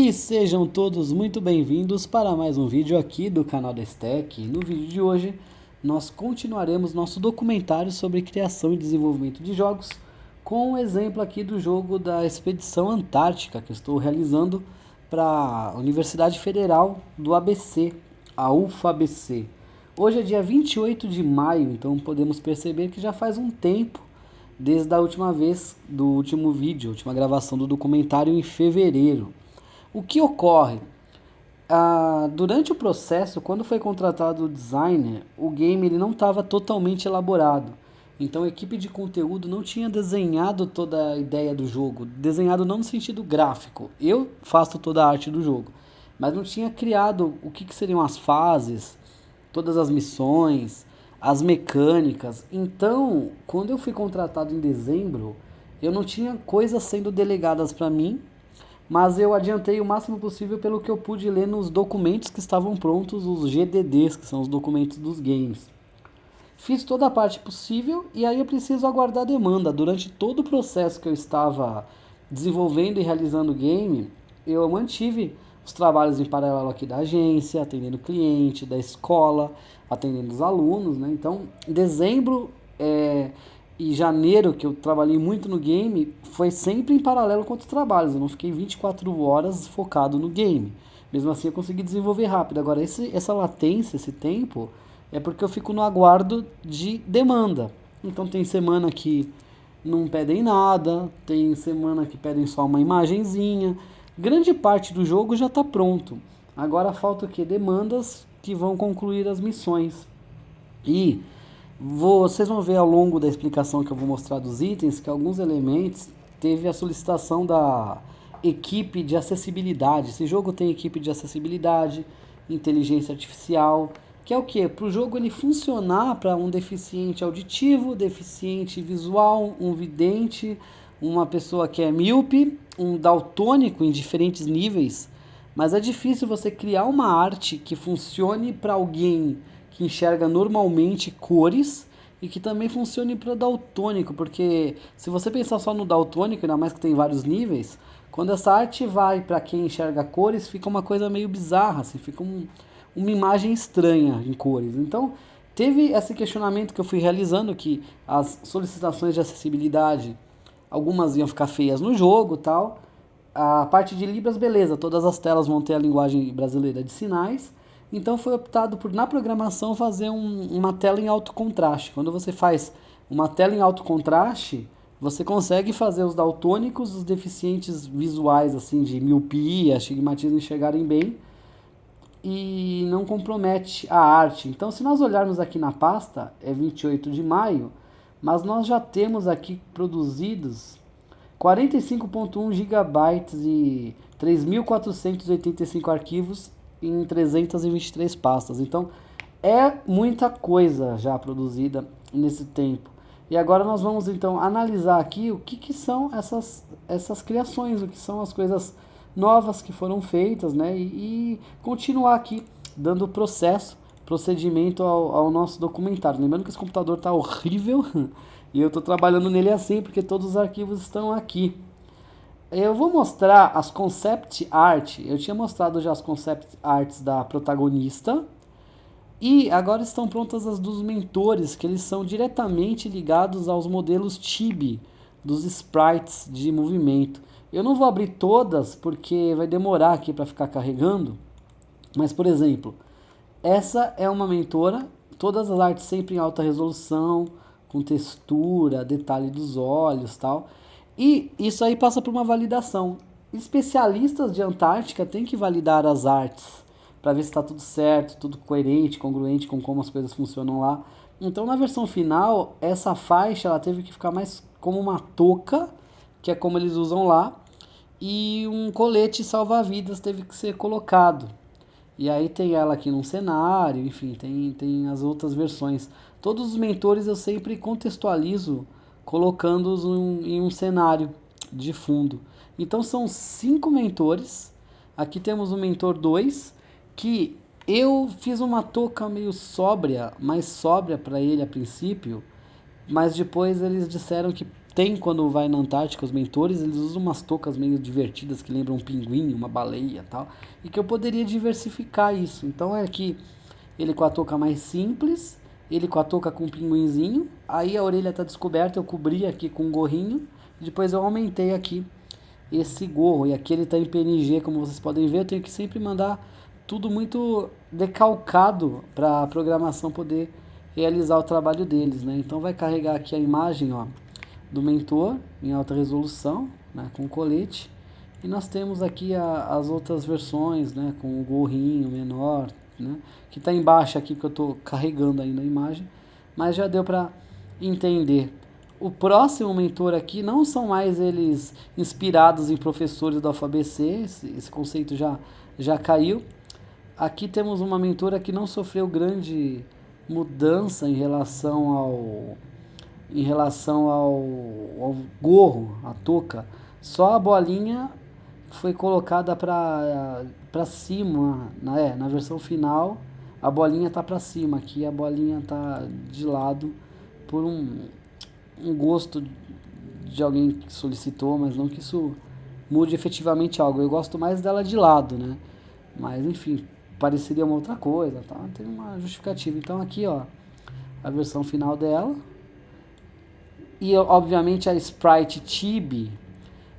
E sejam todos muito bem-vindos para mais um vídeo aqui do canal da Stack. No vídeo de hoje, nós continuaremos nosso documentário sobre criação e desenvolvimento de jogos, com um exemplo aqui do jogo da Expedição Antártica, que eu estou realizando para a Universidade Federal do ABC, a UFABC. Hoje é dia 28 de maio, então podemos perceber que já faz um tempo desde a última vez do último vídeo, a última gravação do documentário em fevereiro. O que ocorre? Durante o processo, quando foi contratado o designer, o game ele não estava totalmente elaborado. Então a equipe de conteúdo não tinha desenhado toda a ideia do jogo. Desenhado não no sentido gráfico. Eu faço toda a arte do jogo. Mas não tinha criado o que seriam as fases, todas as missões, as mecânicas. Então, quando eu fui contratado em dezembro, eu não tinha coisas sendo delegadas para mim, mas eu adiantei o máximo possível pelo que eu pude ler nos documentos que estavam prontos, os GDDs, que são os documentos dos games. Fiz toda a parte possível e aí eu preciso aguardar a demanda. Durante todo o processo que eu estava desenvolvendo e realizando o game, eu mantive os trabalhos em paralelo aqui da agência, atendendo o cliente, da escola, atendendo os alunos, né? Então, dezembro e janeiro, que eu trabalhei muito no game, foi sempre em paralelo com outros trabalhos. Eu não fiquei 24 horas focado no game. Mesmo assim, eu consegui desenvolver rápido. Agora, essa latência, esse tempo, é porque eu fico no aguardo de demanda. Então, tem semana que não pedem nada, tem semana que pedem só uma imagenzinha. Grande parte do jogo já está pronto. Agora falta o que? Demandas que vão concluir as missões. E vocês vão ver ao longo da explicação que eu vou mostrar dos itens que alguns elementos teve a solicitação da equipe de acessibilidade. Esse jogo tem equipe de acessibilidade, inteligência artificial, que é o que? Para o jogo ele funcionar para um deficiente auditivo, deficiente visual, um vidente, uma pessoa que é míope, um daltônico em diferentes níveis. Mas é difícil você criar uma arte que funcione para alguém que enxerga normalmente cores e que também funcione para daltônico, porque se você pensar só no daltônico, ainda mais que tem vários níveis, quando essa arte vai para quem enxerga cores, fica uma coisa meio bizarra, assim, fica uma imagem estranha em cores. Então, teve esse questionamento que eu fui realizando, que as solicitações de acessibilidade, algumas iam ficar feias no jogo e tal. A parte de Libras, beleza, todas as telas vão ter a linguagem brasileira de sinais. Então foi optado por, na programação, fazer uma tela em alto contraste. Quando você faz uma tela em alto contraste, você consegue fazer os daltônicos, os deficientes visuais, assim, de miopia, astigmatismo, enxergarem bem e não compromete a arte. Então, se nós olharmos aqui na pasta, é 28 de maio, mas nós já temos aqui produzidos 45.1 GB e 3.485 arquivos em 323 pastas. Então, é muita coisa já produzida nesse tempo. E agora nós vamos então analisar aqui o que são essas criações, o que são as coisas novas que foram feitas, né? E continuar aqui dando procedimento ao nosso documentário. Lembrando que esse computador está horrível e eu estou trabalhando nele assim porque todos os arquivos estão aqui. Eu vou mostrar as concept art. Eu tinha mostrado já as concept arts da protagonista. E agora estão prontas as dos mentores, que eles são diretamente ligados aos modelos Chibi, dos sprites de movimento. Eu não vou abrir todas, porque vai demorar aqui para ficar carregando. Mas, por exemplo, essa é uma mentora, todas as artes sempre em alta resolução, com textura, detalhe dos olhos e tal. E isso aí passa por uma validação. Especialistas de Antártica têm que validar as artes para ver se está tudo certo, tudo coerente, congruente com como as coisas funcionam lá. Então, na versão final, essa faixa ela teve que ficar mais como uma touca, que é como eles usam lá, e um colete salva-vidas teve que ser colocado. E aí tem ela aqui num cenário, enfim, tem as outras versões. Todos os mentores eu sempre contextualizo colocando-os em um cenário de fundo. Então são 5 mentores. Aqui temos o mentor 2, que eu fiz uma touca meio sóbria, mais sóbria para ele a princípio, mas depois eles disseram que tem quando vai na Antártica, os mentores, eles usam umas toucas meio divertidas que lembram um pinguim, uma baleia e tal, e que eu poderia diversificar isso. Então é que ele com a touca mais simples, ele com a touca com um pinguinzinho, aí a orelha está descoberta, eu cobri aqui com um gorrinho, e depois eu aumentei aqui esse gorro, e aqui ele está em PNG, como vocês podem ver, eu tenho que sempre mandar tudo muito decalcado para a programação poder realizar o trabalho deles, né? Então vai carregar aqui a imagem, ó, do mentor em alta resolução, né, com colete, e nós temos aqui as outras versões, né, com o gorrinho menor, né, que está embaixo aqui que eu estou carregando ainda a imagem, mas já deu para entender. O próximo mentor aqui não são mais eles inspirados em professores do AlphaBC, esse conceito já caiu. Aqui temos uma mentora que não sofreu grande mudança em relação ao gorro, a touca. Só a bolinha foi colocada para cima, na versão final. A bolinha tá para cima, aqui a bolinha tá de lado por um gosto de alguém que solicitou, mas não que isso mude efetivamente algo. Eu gosto mais dela de lado, né? Mas enfim, pareceria uma outra coisa, tá? Tem uma justificativa. Então aqui, ó, a versão final dela. E obviamente a Sprite Chibi,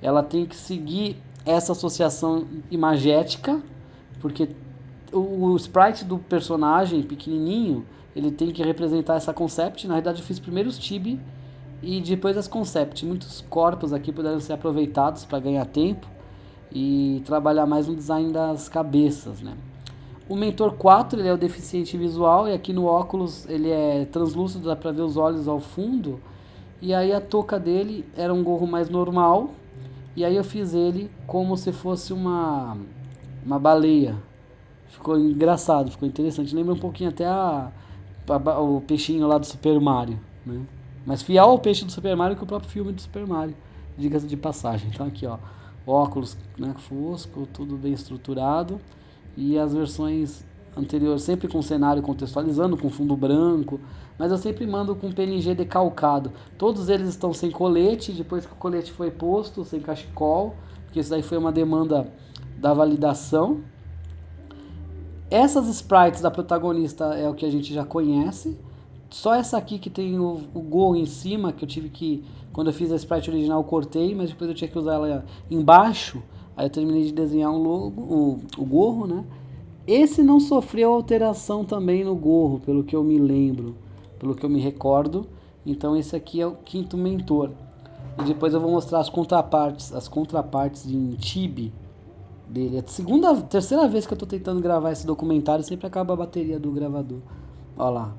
ela tem que seguir essa associação imagética, porque o sprite do personagem pequenininho, ele tem que representar essa concept. Na verdade eu fiz primeiro os Chibi e depois as concept. Muitos corpos aqui puderam ser aproveitados para ganhar tempo e trabalhar mais no design das cabeças, né? O Mentor 4, ele é o deficiente visual, e aqui no óculos ele é translúcido, dá para ver os olhos ao fundo. E aí a touca dele era um gorro mais normal, e aí eu fiz ele como se fosse uma baleia. Ficou engraçado, ficou interessante. Lembra um pouquinho até o peixinho lá do Super Mario, né? Mas fiel ao peixe do Super Mario que o próprio filme do Super Mario, diga-se de passagem. Então aqui, ó, óculos, né, fosco, tudo bem estruturado. E as versões anteriores sempre com cenário contextualizando, com fundo branco, mas eu sempre mando com PNG decalcado. Todos eles estão sem colete, depois que o colete foi posto, sem cachecol, porque isso daí foi uma demanda da validação. Essas sprites da protagonista é o que a gente já conhece. Só essa aqui que tem o gorro em cima, que eu tive que, quando eu fiz a sprite original, eu cortei, mas depois eu tinha que usar ela embaixo. Aí eu terminei de desenhar o gorro, né? Esse não sofreu alteração também no gorro, pelo que eu me lembro, pelo que eu me recordo. Então esse aqui é o quinto mentor. E depois eu vou mostrar as contrapartes em Chibi dele. É a terceira vez que eu estou tentando gravar esse documentário, sempre acaba a bateria do gravador. Olha lá.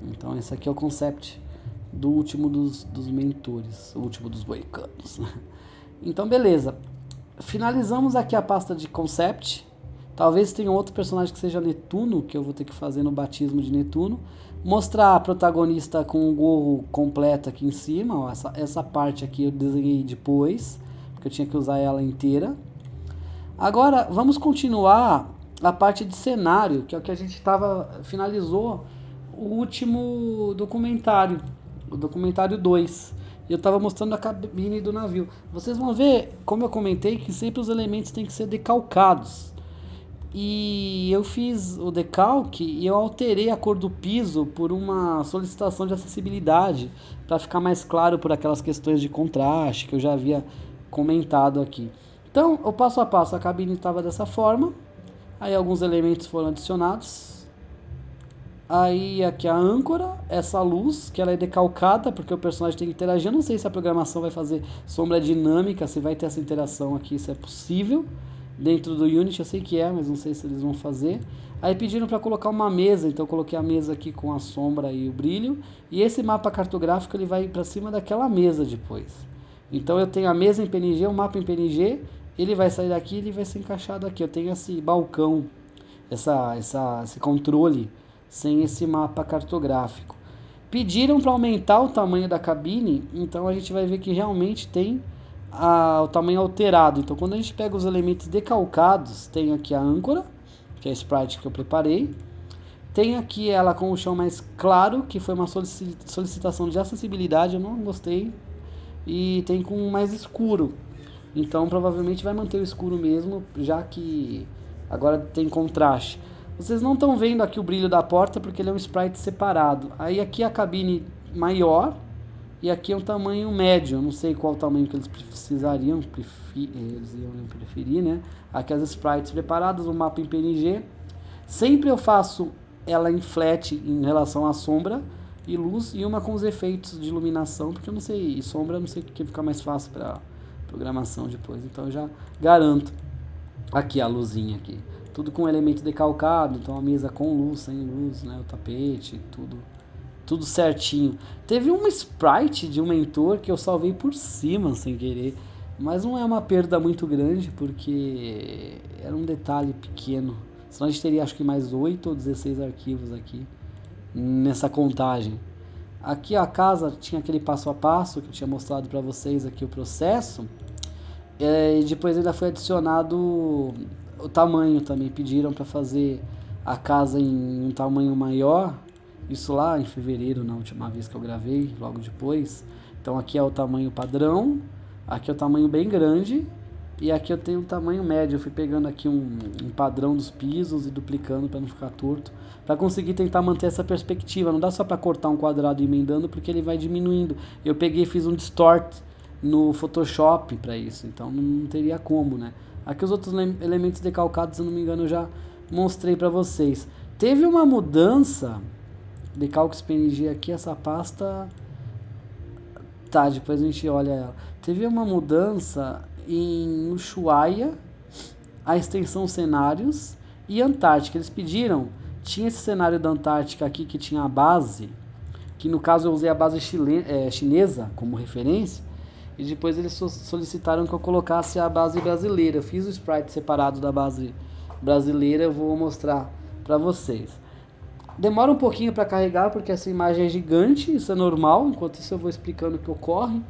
Então esse aqui é o concept do último dos mentores, o último dos boicanos. Então beleza. Finalizamos aqui a pasta de concept. Talvez tenha outro personagem que seja Netuno, que eu vou ter que fazer no batismo de Netuno. Mostrar a protagonista com o gorro completo aqui em cima. Ó, essa parte aqui eu desenhei depois, porque eu tinha que usar ela inteira. Agora vamos continuar a parte de cenário, que é o que a gente finalizou o último documentário, o documentário 2. E eu estava mostrando a cabine do navio. Vocês vão ver, como eu comentei, que sempre os elementos têm que ser decalcados. E eu fiz o decalque e eu alterei a cor do piso por uma solicitação de acessibilidade, para ficar mais claro por aquelas questões de contraste que eu já havia comentado aqui. Então, o passo a passo, a cabine estava dessa forma. Aí alguns elementos foram adicionados. Aí aqui a âncora, essa luz, que ela é decalcada, porque o personagem tem que interagir. Eu não sei se a programação vai fazer sombra dinâmica, se vai ter essa interação aqui, se é possível. Dentro do Unity eu sei que é, mas não sei se eles vão fazer. Aí pediram para colocar uma mesa, então eu coloquei a mesa aqui com a sombra e o brilho. E esse mapa cartográfico ele vai para cima daquela mesa depois. Então eu tenho a mesa em PNG, o mapa em PNG, ele vai sair daqui e ele vai ser encaixado aqui. Eu tenho esse balcão, esse controle sem esse mapa cartográfico. Pediram para aumentar o tamanho da cabine, então a gente vai ver que realmente tem o tamanho alterado. Então quando a gente pega os elementos decalcados, tem aqui a âncora, que é a sprite que eu preparei, tem aqui ela com o chão mais claro, que foi uma solicitação de acessibilidade, eu não gostei, e tem com mais escuro. Então provavelmente vai manter o escuro mesmo, já que agora tem contraste. Vocês não estão vendo aqui o brilho da porta porque ele é um sprite separado. Aí aqui a cabine maior e aqui é um tamanho médio. Eu não sei qual tamanho que eles precisariam, eles iam preferir, né? Aqui as sprites preparadas, o mapa em PNG. Sempre eu faço ela em flat em relação à sombra e luz e uma com os efeitos de iluminação, porque eu não sei, e sombra eu não sei o que fica mais fácil para programação depois. Então eu já garanto aqui a luzinha aqui. Tudo com elemento decalcado, então a mesa com luz, sem luz, né? O tapete, tudo certinho. Teve uma sprite de um mentor que eu salvei por cima sem querer, mas não é uma perda muito grande porque era um detalhe pequeno. Senão a gente teria acho que mais 8 ou 16 arquivos aqui nessa contagem. Aqui a casa tinha aquele passo a passo que eu tinha mostrado para vocês aqui o processo. E depois ainda foi adicionado o tamanho também. Pediram para fazer a casa em um tamanho maior. Isso lá em fevereiro, na última vez que eu gravei, logo depois. Então aqui é o tamanho padrão. Aqui é o tamanho bem grande. E aqui eu tenho um tamanho médio. Eu fui pegando aqui um padrão dos pisos e duplicando para não ficar torto. Para conseguir tentar manter essa perspectiva. Não dá só para cortar um quadrado e emendando porque ele vai diminuindo. Eu peguei e fiz um distort no Photoshop para isso. Então não teria como, né? Aqui os outros elementos decalcados, se eu não me engano, eu já mostrei para vocês. Teve uma mudança. Decalques PNG aqui, essa pasta. Tá, depois a gente olha ela. Teve uma mudança em Ushuaia, a extensão cenários e Antártica. Eles pediram, tinha esse cenário da Antártica aqui que tinha a base, que no caso eu usei a base chinesa como referência, e depois eles solicitaram que eu colocasse a base brasileira. Eu fiz o sprite separado da base brasileira, eu vou mostrar para vocês. Demora um pouquinho para carregar porque essa imagem é gigante, isso é normal, enquanto isso eu vou explicando o que ocorre.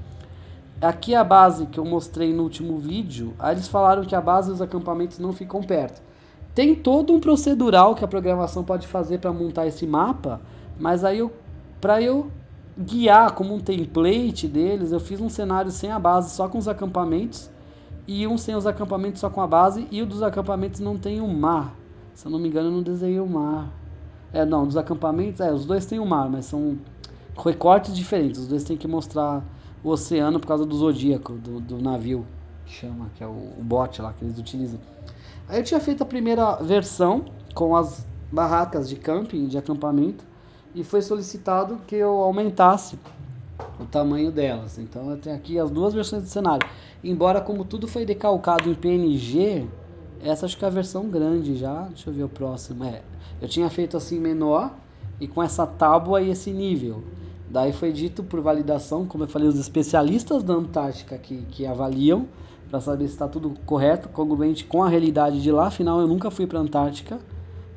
Aqui a base que eu mostrei no último vídeo, aí eles falaram que a base e os acampamentos não ficam perto. Tem todo um procedural que a programação pode fazer para montar esse mapa, mas aí para eu guiar como um template deles, eu fiz um cenário sem a base, só com os acampamentos, e um sem os acampamentos só com a base, e o dos acampamentos não tem o mar. Se eu não me engano, eu não desenhei o mar. Não, dos acampamentos, os dois tem o mar, mas são recortes diferentes. Os dois tem que mostrar o oceano por causa do zodíaco, do navio, que chama, que é o bote lá que eles utilizam. Aí eu tinha feito a primeira versão com as barracas de camping, de acampamento, e foi solicitado que eu aumentasse o tamanho delas. Então eu tenho aqui as duas versões do cenário. Embora como tudo foi decalcado em PNG, essa acho que é a versão grande já. Deixa eu ver o próximo. Eu tinha feito assim menor e com essa tábua e esse nível. Daí foi dito por validação, como eu falei, os especialistas da Antártica que avaliam para saber se está tudo correto, congruente com a realidade de lá. Afinal, eu nunca fui para a Antártica.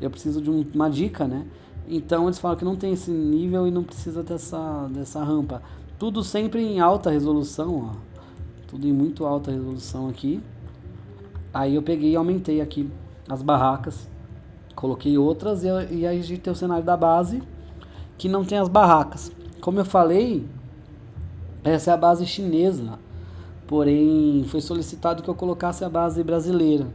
Eu preciso de uma dica, né? Então eles falam que não tem esse nível e não precisa dessa rampa. Tudo sempre em alta resolução, ó. Tudo em muito alta resolução aqui. Aí eu peguei e aumentei aqui as barracas, coloquei outras e aí a gente tem o cenário da base que não tem as barracas. Como eu falei, essa é a base chinesa, porém foi solicitado que eu colocasse a base brasileira,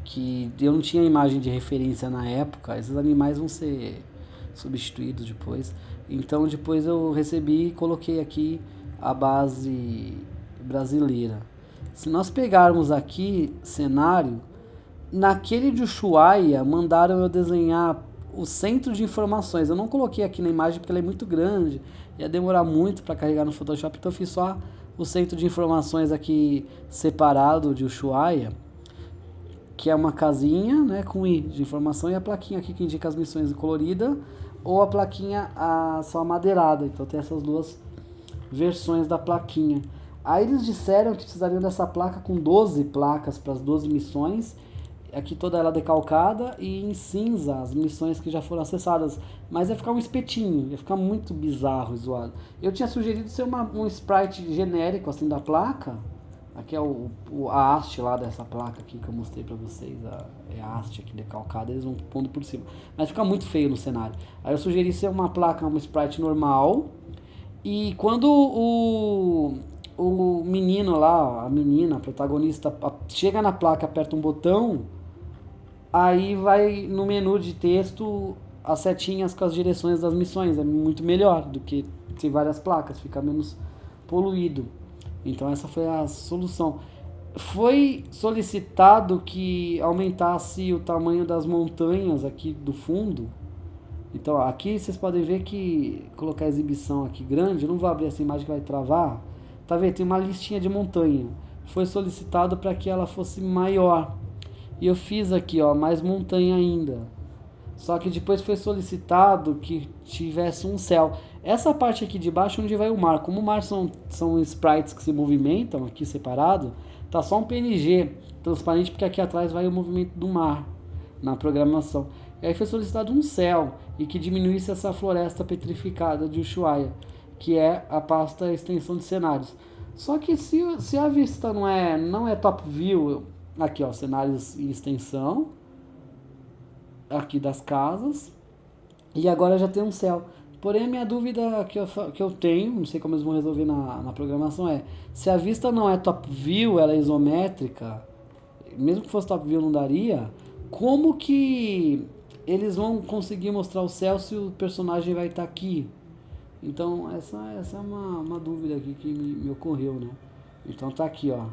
que eu não tinha imagem de referência na época. Esses animais vão ser substituídos depois. Então depois eu recebi e coloquei aqui a base brasileira. Se nós pegarmos aqui cenário, naquele de Ushuaia mandaram eu desenhar o centro de informações. Eu não coloquei aqui na imagem porque ela é muito grande, ia demorar muito para carregar no Photoshop, então eu fiz só o centro de informações aqui separado de Ushuaia, que é uma casinha, né, com I de informação, e a plaquinha aqui que indica as missões colorida, ou a plaquinha só madeirada. Então tem essas duas versões da plaquinha. Aí eles disseram que precisariam dessa placa com 12 placas para as 12 missões, aqui toda ela decalcada, e em cinza as missões que já foram acessadas, mas ia ficar um espetinho, ia ficar muito bizarro e zoado. Eu tinha sugerido ser um sprite genérico assim da placa. Aqui é a haste lá dessa placa aqui que eu mostrei pra vocês, é a haste aqui decalcada, eles vão pondo por cima, mas fica muito feio no cenário. Aí eu sugeri ser uma placa, uma sprite normal, e quando o menino lá, a menina, a protagonista, chega na placa, aperta um botão, aí vai no menu de texto as setinhas com as direções das missões. É muito melhor do que ter várias placas, fica menos poluído. Então essa foi a solução. Foi solicitado que aumentasse o tamanho das montanhas aqui do fundo. Então aqui vocês podem ver que colocar a exibição aqui grande, eu não vou abrir essa imagem que vai travar. Tá vendo? Tem uma listinha de montanha. Foi solicitado para que ela fosse maior. E eu fiz aqui, ó, mais montanha ainda. Só que depois foi solicitado que tivesse um céu. Essa parte aqui de baixo onde vai o mar. Como o mar são sprites que se movimentam aqui separado, tá só um PNG transparente porque aqui atrás vai o movimento do mar na programação. E aí foi solicitado um céu e que diminuísse essa floresta petrificada de Ushuaia, que é a pasta extensão de cenários. Só que se a vista não é top view, aqui ó, cenários em extensão, aqui das casas, e agora já tem um céu. Porém a minha dúvida que eu tenho, não sei como eles vão resolver na programação, é se a vista não é top view, ela é isométrica, mesmo que fosse top view não daria, como que eles vão conseguir mostrar o céu se o personagem vai estar aqui? Então essa é uma dúvida aqui que me ocorreu, né? Então tá aqui, ó.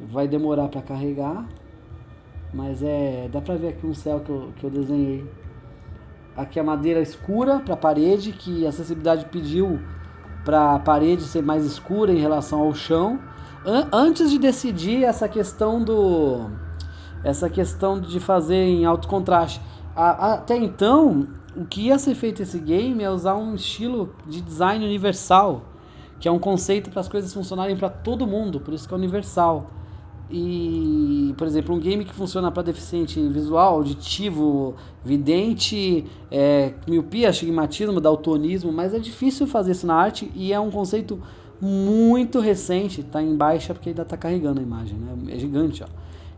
Vai demorar para carregar, mas dá pra ver aqui um céu que eu desenhei. Aqui a madeira escura para a parede, que a acessibilidade pediu para a parede ser mais escura em relação ao chão. Antes de decidir essa questão de fazer em alto contraste. Até então, o que ia ser feito esse game é usar um estilo de design universal, que é um conceito para as coisas funcionarem para todo mundo, por isso que é universal. E, por exemplo, um game que funciona para deficiente visual, auditivo, vidente, miopia, astigmatismo, daltonismo, mas é difícil fazer isso na arte e é um conceito muito recente, está em baixa porque ainda está carregando a imagem, né? É gigante, ó.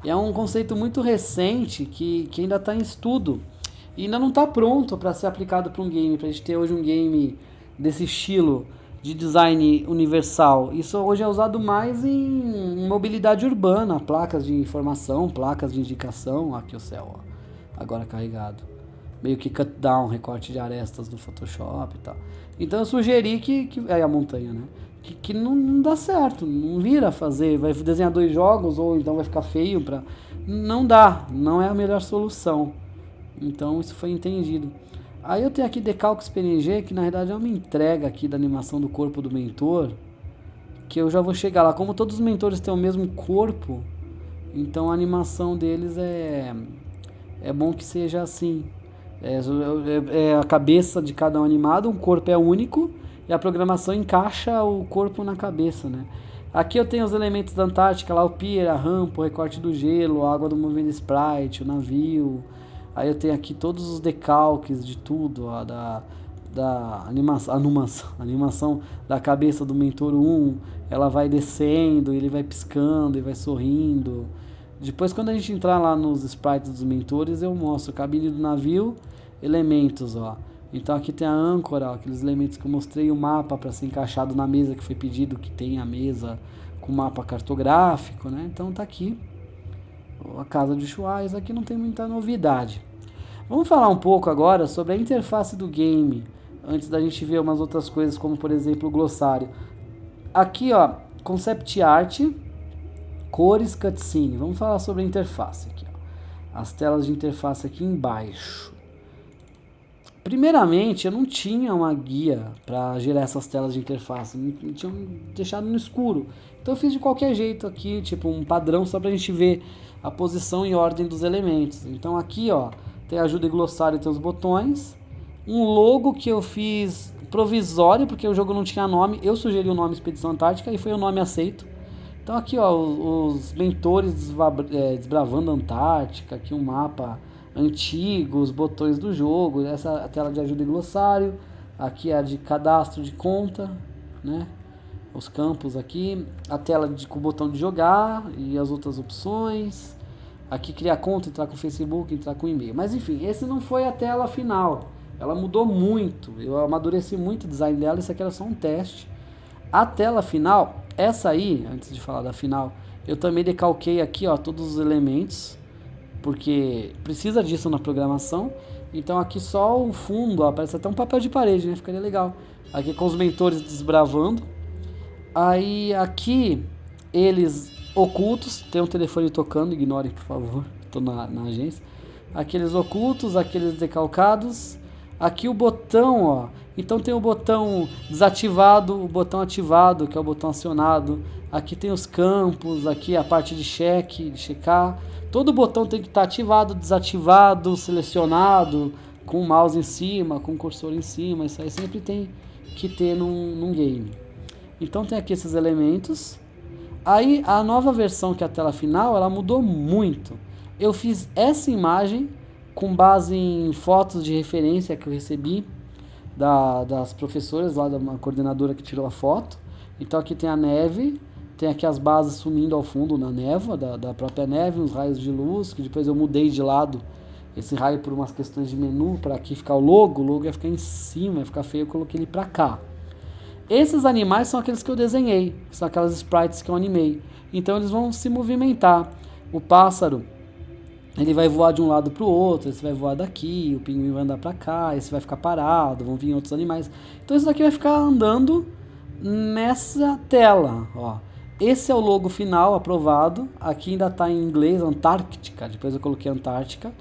É um conceito muito recente que ainda está em estudo e ainda não está pronto para ser aplicado para um game, para a gente ter hoje um game desse estilo de design universal. Isso hoje é usado mais em mobilidade urbana, placas de informação, placas de indicação, aqui o céu, ó, agora carregado. Meio que cut down, recorte de arestas do Photoshop e tal. Então eu sugeri que é a montanha, né? Que não dá certo, não vira fazer, vai desenhar 2 jogos ou então vai ficar feio para não dá, não é a melhor solução. Então isso foi entendido. Aí eu tenho aqui Decalques PNG, que na verdade é uma entrega aqui da animação do corpo do mentor, que eu já vou chegar lá. Como todos os mentores têm o mesmo corpo, então a animação deles é bom que seja assim. É a cabeça de cada um animado, o corpo é único, e a programação encaixa o corpo na cabeça, né? Aqui eu tenho os elementos da Antártica, lá o pier, a rampa, o recorte do gelo, a água do movimento sprite, o navio. Aí eu tenho aqui todos os decalques de tudo, ó, da animação da cabeça do mentor 1, ela vai descendo, ele vai piscando e vai sorrindo. Depois, quando a gente entrar lá nos sprites dos mentores, eu mostro cabine do navio, elementos, ó. Então aqui tem a âncora, ó, aqueles elementos que eu mostrei, o mapa para ser encaixado na mesa que foi pedido, que tem a mesa com mapa cartográfico, né? Então tá aqui a casa de Ushuaia. Aqui não tem muita novidade. Vamos falar um pouco agora sobre a interface do game, antes da gente ver umas outras coisas, como por exemplo o glossário. Aqui, ó, concept art, cores, cutscene. Vamos falar sobre a interface aqui, ó. As telas de interface aqui embaixo. Primeiramente, eu não tinha uma guia para gerar essas telas de interface, me tinham deixado no escuro. Então eu fiz de qualquer jeito aqui, tipo um padrão só para a gente ver a posição e ordem dos elementos. Então aqui, ó, tem ajuda e glossário, tem os botões. Um logo que eu fiz provisório, porque o jogo não tinha nome. Eu sugeri o nome Expedição Antártica e foi o nome aceito. Então aqui, ó, os mentores desbravando a Antártica. Aqui um mapa antigo, os botões do jogo. Essa é a tela de ajuda e glossário. Aqui é a de cadastro de conta, né? Os campos aqui. A tela com o botão de jogar e as outras opções. Aqui criar conta, entrar com o Facebook, entrar com o e-mail. Mas enfim, esse não foi a tela final. Ela mudou muito. Eu amadureci muito o design dela. Isso aqui era só um teste. A tela final essa aí, antes de falar da final, eu também decalquei aqui, ó, todos os elementos, porque precisa disso na programação. Então aqui só o fundo, ó, parece até um papel de parede, né? Ficaria legal. Aqui com os mentores desbravando. Aí aqui, eles ocultos, tem um telefone tocando, ignorem por favor, estou na agência. Aqueles ocultos, aqueles decalcados. Aqui o botão, ó, então tem o botão desativado, o botão ativado, que é o botão acionado. Aqui tem os campos, aqui a parte de cheque, de checar. Todo botão tem que estar ativado, desativado, selecionado, com o mouse em cima, com o cursor em cima. Isso aí sempre tem que ter num game. Então tem aqui esses elementos. Aí a nova versão, que é a tela final, ela mudou muito. Eu fiz essa imagem com base em fotos de referência que eu recebi das professoras lá, da uma coordenadora que tirou a foto. Então aqui tem a neve, tem aqui as bases sumindo ao fundo na névoa da própria neve, uns raios de luz, que depois eu mudei de lado esse raio por umas questões de menu, para aqui ficar o logo ia ficar em cima, ia ficar feio, eu coloquei ele para cá. Esses animais são aqueles que eu desenhei, são aquelas sprites que eu animei. Então eles vão se movimentar. O pássaro, ele vai voar de um lado para o outro, esse vai voar daqui, o pinguim vai andar para cá, esse vai ficar parado, vão vir outros animais. Então isso daqui vai ficar andando nessa tela, ó. Esse é o logo final aprovado, aqui ainda está em inglês, Antártica, depois eu coloquei Antártica.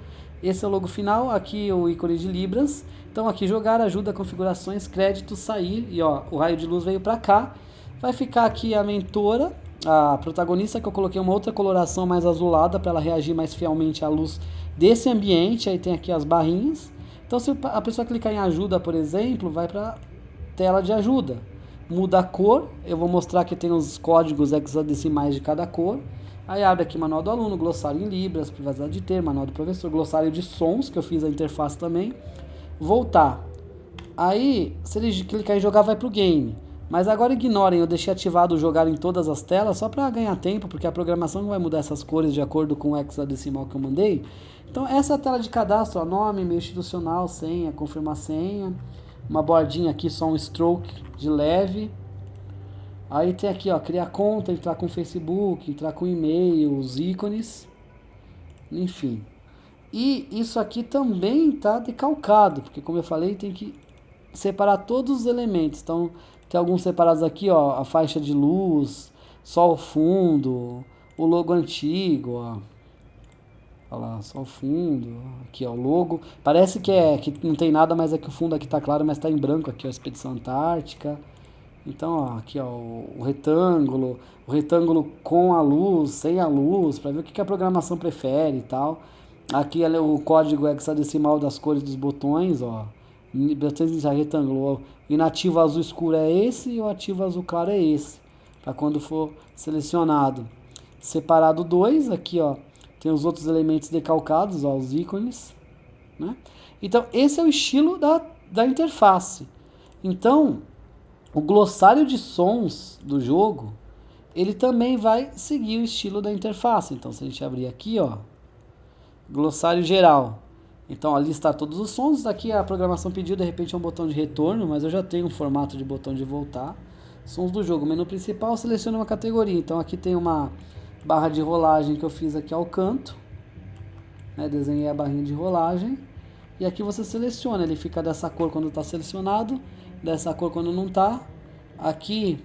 Esse é o logo final, aqui o ícone de Libras. Então aqui jogar, ajuda, configurações, créditos, sair, e ó, o raio de luz veio para cá. Vai ficar aqui a mentora, a protagonista, que eu coloquei uma outra coloração mais azulada para ela reagir mais fielmente à luz desse ambiente. Aí tem aqui as barrinhas. Então se a pessoa clicar em ajuda, por exemplo, vai para tela de ajuda. Muda a cor, eu vou mostrar que tem os códigos hexadecimais de cada cor. Aí abre aqui manual do aluno, glossário em libras, privacidade de termo, manual do professor, glossário de sons, que eu fiz a interface também. Voltar. Aí, se ele clicar em jogar, vai pro game. Mas agora ignorem, eu deixei ativado o jogar em todas as telas, só para ganhar tempo, porque a programação não vai mudar essas cores de acordo com o hexadecimal que eu mandei. Então essa é a tela de cadastro, ó, nome, e-mail institucional, senha, confirmar senha. Uma bordinha aqui, só um stroke de leve. Aí tem aqui, ó, criar conta, entrar com o Facebook, entrar com e-mail, os ícones, enfim. E isso aqui também está decalcado, porque como eu falei, tem que separar todos os elementos. Então, tem alguns separados aqui, ó, a faixa de luz, só o fundo, o logo antigo, ó. Olha lá, só o fundo, aqui ó, o logo. Parece que não tem nada, mas é que o fundo aqui tá claro, mas tá em branco aqui, ó, Expedição Antártica. Então, ó, aqui ó, o retângulo com a luz, sem a luz, para ver o que a programação prefere e tal. Aqui é o código hexadecimal das cores dos botões, ó. Botões de retângulo, o inativo azul escuro é esse e o ativo azul claro é esse, para quando for selecionado. Separado 2, aqui ó, tem os outros elementos decalcados, ó, os ícones, né? Então, esse é o estilo da interface. Então, o glossário de sons do jogo, ele também vai seguir o estilo da interface. Então, se a gente abrir aqui, ó, glossário geral. Então, ali está todos os sons. Aqui a programação pediu, de repente, é um botão de retorno, mas eu já tenho um formato de botão de voltar. Sons do jogo. Menu principal, seleciona uma categoria. Então, aqui tem uma barra de rolagem que eu fiz aqui ao canto, né? Desenhei a barrinha de rolagem. E aqui você seleciona. Ele fica dessa cor quando está selecionado, dessa cor quando não está. Aqui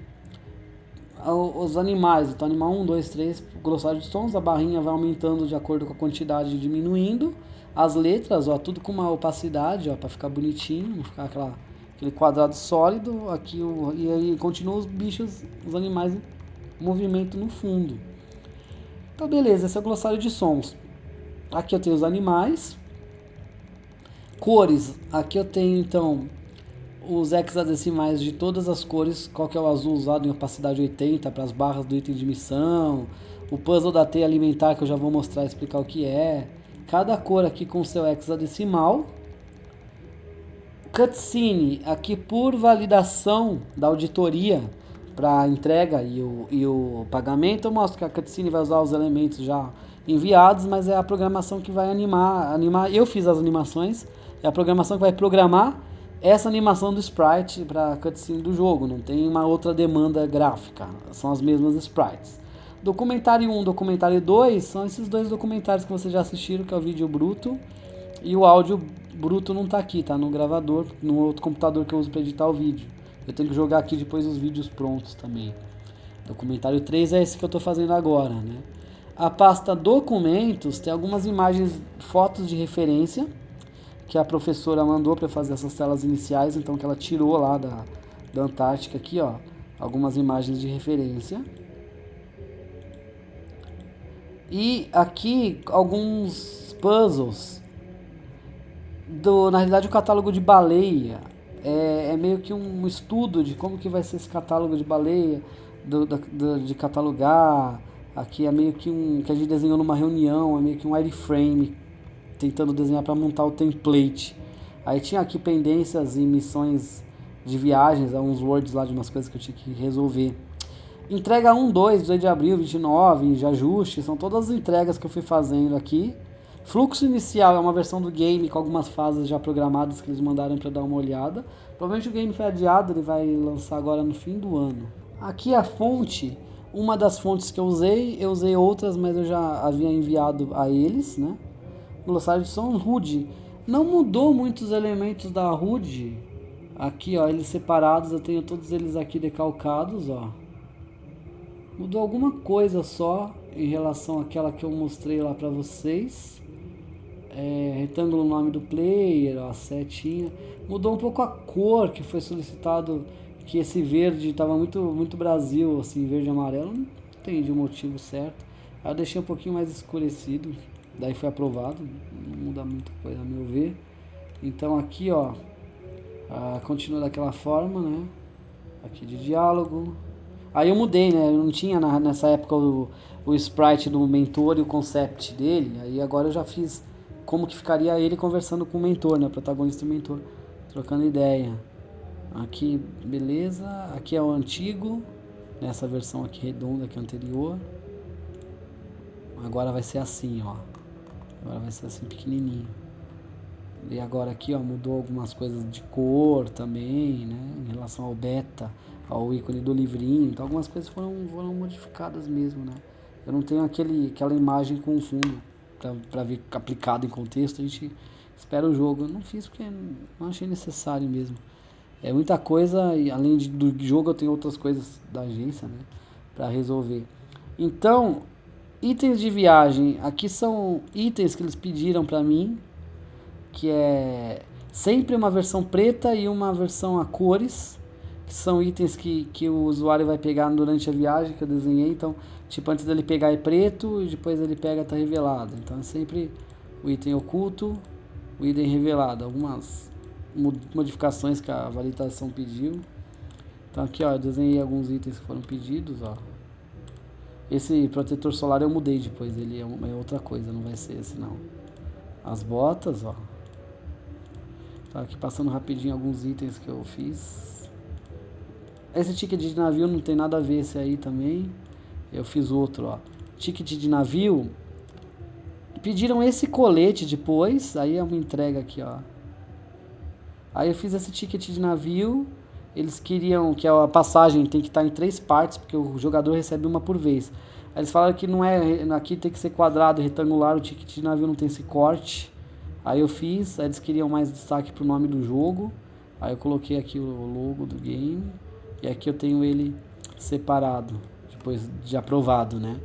os animais, então animal 1, 2, 3, glossário de sons, a barrinha vai aumentando de acordo com a quantidade, diminuindo. As letras, ó, tudo com uma opacidade, ó, para ficar bonitinho, não ficar aquele quadrado sólido. Aqui e aí continua os bichos, os animais em movimento no fundo. Então beleza, esse é o glossário de sons. Aqui eu tenho os animais. Cores, aqui eu tenho então os hexadecimais de todas as cores, qual que é o azul usado em opacidade 80 para as barras do item de missão, o puzzle da teia alimentar que eu já vou mostrar e explicar o que é, cada cor aqui com o seu hexadecimal. Cutscene, aqui por validação da auditoria para entrega e o pagamento, eu mostro que a cutscene vai usar os elementos já enviados, mas é a programação que vai animar. Eu fiz as animações, é a programação que vai programar essa animação do sprite para cutscene do jogo, não tem uma outra demanda gráfica, são as mesmas sprites. Documentário 1, documentário 2 são esses dois documentários que vocês já assistiram, que é o vídeo bruto e o áudio bruto não tá aqui, tá no gravador, no outro computador que eu uso para editar o vídeo. Eu tenho que jogar aqui depois os vídeos prontos também. Documentário 3 é esse que eu tô fazendo agora, né? A pasta documentos tem algumas imagens, fotos de referência que a professora mandou para fazer essas telas iniciais, então que ela tirou lá da Antártica aqui, ó, algumas imagens de referência. E aqui alguns puzzles na realidade o catálogo de baleia é meio que um estudo de como que vai ser esse catálogo de baleia, de catalogar. Aqui é meio que que a gente desenhou numa reunião, é meio que um wireframe tentando desenhar para montar o template. Aí tinha aqui pendências e missões de viagens, uns words lá de umas coisas que eu tinha que resolver. Entrega 1, 2, 18 de abril, 29, de ajuste, são todas as entregas que eu fui fazendo aqui. Fluxo inicial é uma versão do game com algumas fases já programadas que eles mandaram para dar uma olhada. Provavelmente o game foi adiado, ele vai lançar agora no fim do ano. Aqui a fonte, uma das fontes que eu usei outras, mas eu já havia enviado a eles, né? Glossário de som, HUD. Não mudou muitos elementos da HUD. Aqui, ó, eles separados, eu tenho todos eles aqui decalcados, ó. Mudou alguma coisa só em relação àquela que eu mostrei lá pra vocês. Retângulo, nome do player, ó, a setinha. Mudou um pouco a cor que foi solicitado, que esse verde tava muito Brasil, assim, verde e amarelo. Não entendi o motivo certo. Aí eu deixei um pouquinho mais escurecido. Daí foi aprovado, não muda muita coisa a meu ver. Então aqui, ó, continua daquela forma, né? Aqui de diálogo. Aí eu mudei, né? Eu não tinha nessa época o sprite do mentor e o concept dele. Aí agora eu já fiz como que ficaria ele conversando com o mentor, né? O protagonista e o mentor, trocando ideia. Aqui, beleza. Aqui é o antigo, nessa versão aqui redonda que é anterior. Agora vai ser assim, ó. Agora vai ser assim pequenininho. E agora aqui, ó, mudou algumas coisas de cor também, né? Em relação ao beta, ao ícone do livrinho. Então algumas coisas foram modificadas mesmo, né? Eu não tenho aquela imagem com fundo pra ver aplicado em contexto. A gente espera o jogo. Eu não fiz porque não achei necessário mesmo. É muita coisa e além do jogo eu tenho outras coisas da agência, né? Pra resolver. Então, itens de viagem, aqui são itens que eles pediram pra mim, que é sempre uma versão preta e uma versão a cores, que são itens que o usuário vai pegar durante a viagem que eu desenhei. Então, tipo, antes dele pegar é preto e depois ele pega tá revelado. Então é sempre o item oculto, o item revelado, algumas modificações que a validação pediu. Então aqui, ó, eu desenhei alguns itens que foram pedidos, ó. Esse protetor solar eu mudei depois, ele é outra coisa, não vai ser esse não. As botas, ó. Tá aqui passando rapidinho alguns itens que eu fiz. Esse ticket de navio não tem nada a ver esse aí também. Eu fiz outro, ó. Ticket de navio. Pediram esse colete depois, aí é uma entrega aqui, ó. Aí eu fiz esse ticket de navio. Eles queriam que a passagem tem que estar em 3 partes, porque o jogador recebe uma por vez. Aí eles falaram que não é, aqui tem que ser quadrado, retangular, o ticket de navio não tem esse corte. Aí eu fiz, aí eles queriam mais destaque pro nome do jogo. Aí eu coloquei aqui o logo do game. E aqui eu tenho ele separado, depois de aprovado, né?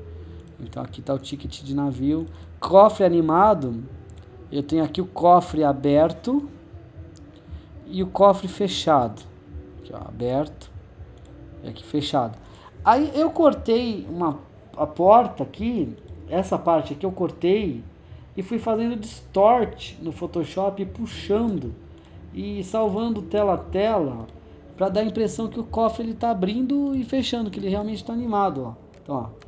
Então aqui tá o ticket de navio. Cofre animado, eu tenho aqui o cofre aberto e o cofre fechado. Aqui, ó, aberto e aqui fechado. Aí eu cortei a porta aqui, essa parte aqui eu cortei e fui fazendo distort no Photoshop, puxando e salvando tela a tela para dar a impressão que o cofre ele tá abrindo e fechando, que ele realmente está animado, ó. Então, ó.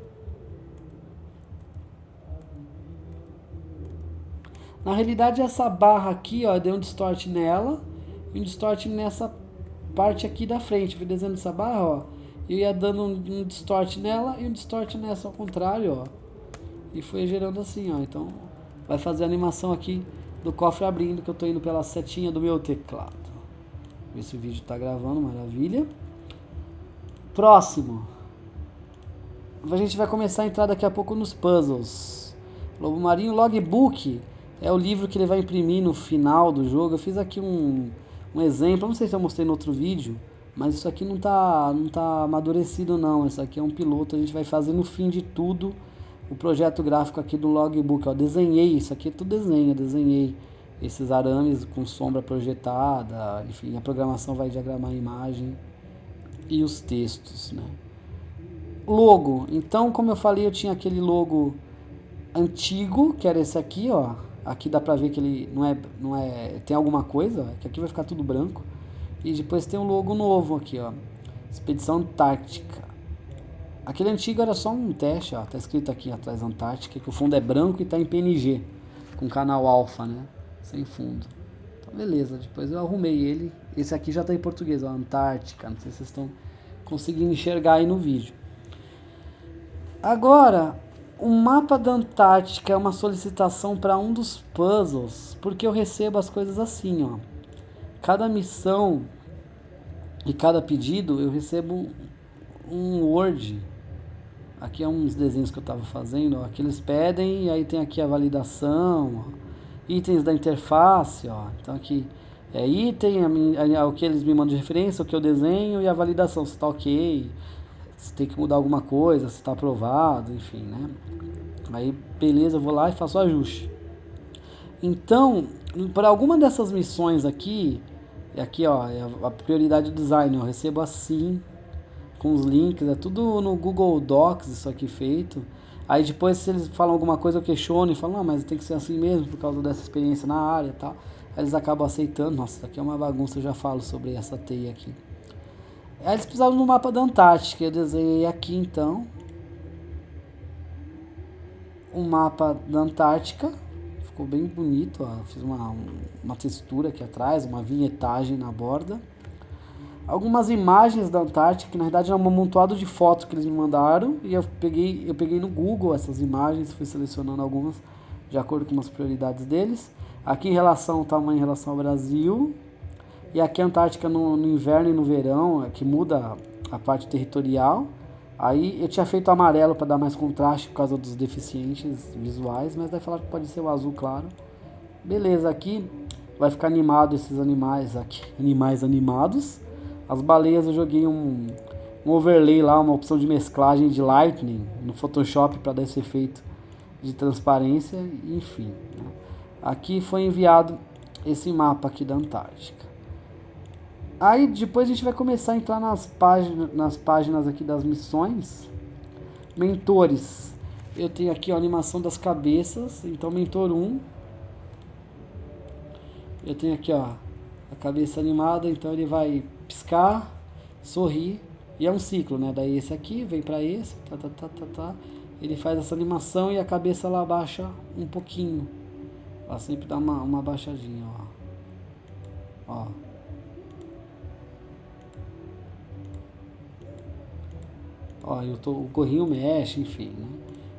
Na realidade essa barra aqui, ó, eu dei um distort nela e um distort nessa parte aqui da frente. Eu fui desenhando essa barra, ó, eu ia dando um distort nela e um distort nessa ao contrário, ó. E foi gerando assim, ó. Então vai fazer a animação aqui do cofre abrindo, que eu tô indo pela setinha do meu teclado. Ver se o vídeo tá gravando, maravilha. Próximo. A gente vai começar a entrar daqui a pouco nos puzzles. Lobo Marinho Logbook é o livro que ele vai imprimir no final do jogo. Eu fiz aqui um exemplo, não sei se eu mostrei no outro vídeo, mas isso aqui não tá amadurecido não. Isso aqui é um piloto, a gente vai fazer no fim de tudo o projeto gráfico aqui do Logbook. Ó, desenhei, isso aqui é tudo desenho, eu desenhei esses arames com sombra projetada, enfim, a programação vai diagramar a imagem e os textos, né? Logo, então como eu falei, eu tinha aquele logo antigo, que era esse aqui, ó. Aqui dá pra ver que ele não é, tem alguma coisa, que aqui vai ficar tudo branco. E depois tem um logo novo aqui, ó. Expedição Antártica. Aquele antigo era só um teste, ó. Tá escrito aqui atrás Antártica, que o fundo é branco e tá em PNG, com canal alfa, né? Sem fundo. Então, beleza, depois eu arrumei ele. Esse aqui já tá em português, ó, Antártica. Não sei se vocês estão conseguindo enxergar aí no vídeo. Agora, o mapa da Antártica é uma solicitação para um dos puzzles, porque eu recebo as coisas assim, ó. Cada missão e cada pedido eu recebo um Word. Aqui é uns desenhos que eu estava fazendo, ó, que eles pedem, e aí tem aqui a validação, ó, itens da interface, ó. Então aqui é item, o que eles me mandam de referência, o que eu desenho e a validação, se está ok, se tem que mudar alguma coisa, se está aprovado, enfim, né? Aí, beleza, eu vou lá e faço o ajuste. Então, para alguma dessas missões aqui, ó, é a prioridade do design, eu recebo assim, com os links, é tudo no Google Docs isso aqui feito. Aí depois, se eles falam alguma coisa, eu questiono e falo, não, mas tem que ser assim mesmo, por causa dessa experiência na área e tal. Aí eles acabam aceitando. Nossa, isso aqui é uma bagunça, eu já falo sobre essa teia aqui. Aí eles precisavam do mapa da Antártica, eu desenhei aqui então o mapa da Antártica, ficou bem bonito, ó. Fiz uma textura aqui atrás, uma vinhetagem na borda. Algumas imagens da Antártica, que na verdade é um amontoado de fotos que eles me mandaram, e eu peguei no Google essas imagens, fui selecionando algumas de acordo com as prioridades deles. Aqui em relação ao tamanho em relação ao Brasil, e aqui a Antártica no inverno e no verão, que muda a parte territorial. Aí eu tinha feito amarelo para dar mais contraste por causa dos deficientes visuais, mas daí falaram que pode ser o azul claro. Beleza, aqui vai ficar animado esses animais aqui, animais animados. As baleias eu joguei um overlay lá, uma opção de mesclagem de Lightning no Photoshop para dar esse efeito de transparência, enfim, né? Aqui foi enviado esse mapa aqui da Antártica. Aí depois a gente vai começar a entrar nas páginas aqui das missões. Mentores. Eu tenho aqui a animação das cabeças. Então mentor 1. Eu tenho aqui, ó, a cabeça animada. Então ele vai piscar, sorrir. E é um ciclo, né? Daí esse aqui vem pra esse. Ele faz essa animação e a cabeça ela abaixa um pouquinho. Ela sempre dá uma baixadinha, ó. Ó. Ó, o gorrinho mexe, enfim, né?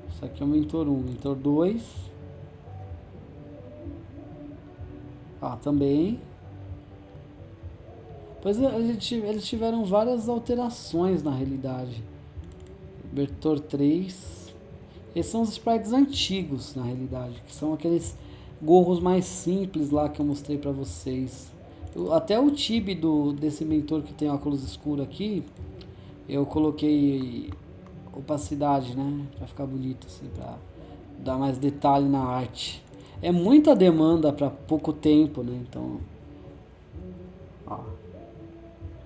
Isso aqui é o mentor 1, mentor 2. Ó, também. Pois eles tiveram várias alterações na realidade. Mentor 3. Esses são os sprites antigos, na realidade, que são aqueles gorros mais simples lá que eu mostrei pra vocês. Até o tibi desse mentor que tem óculos escuro aqui, eu coloquei opacidade, né? Pra ficar bonito, assim, pra dar mais detalhe na arte. É muita demanda pra pouco tempo, né? Então, ó.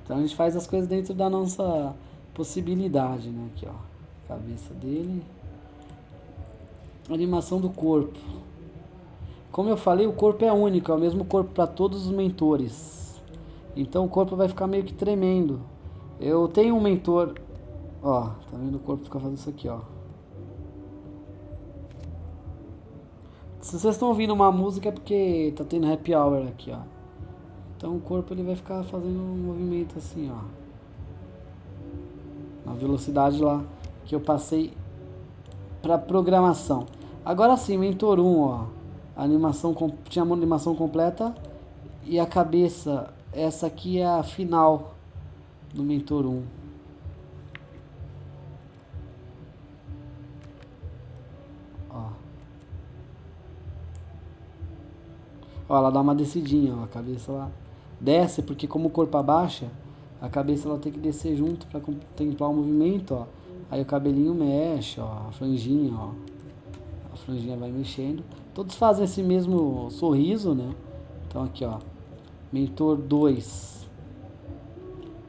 Então a gente faz as coisas dentro da nossa possibilidade, né? Aqui, ó. Cabeça dele. Animação do corpo. Como eu falei, o corpo é único, é o mesmo corpo para todos os mentores. Então o corpo vai ficar meio que tremendo. Eu tenho um mentor, ó, tá vendo? O corpo fica fazendo isso aqui, ó. Se vocês estão ouvindo uma música é porque tá tendo happy hour aqui, ó. Então o corpo ele vai ficar fazendo um movimento assim, ó. Na velocidade lá que eu passei para programação. Agora sim, mentor 1, ó. A animação tinha uma animação completa e a cabeça essa aqui é a final do Mentor 1. Ó, ela dá uma descidinha, ó, a cabeça lá desce, porque como o corpo abaixa, a cabeça ela tem que descer junto para contemplar o movimento, ó. Aí o cabelinho mexe, ó, a franjinha, ó. A franjinha vai mexendo. Todos fazem esse mesmo sorriso, né? Então aqui, ó. Mentor 2.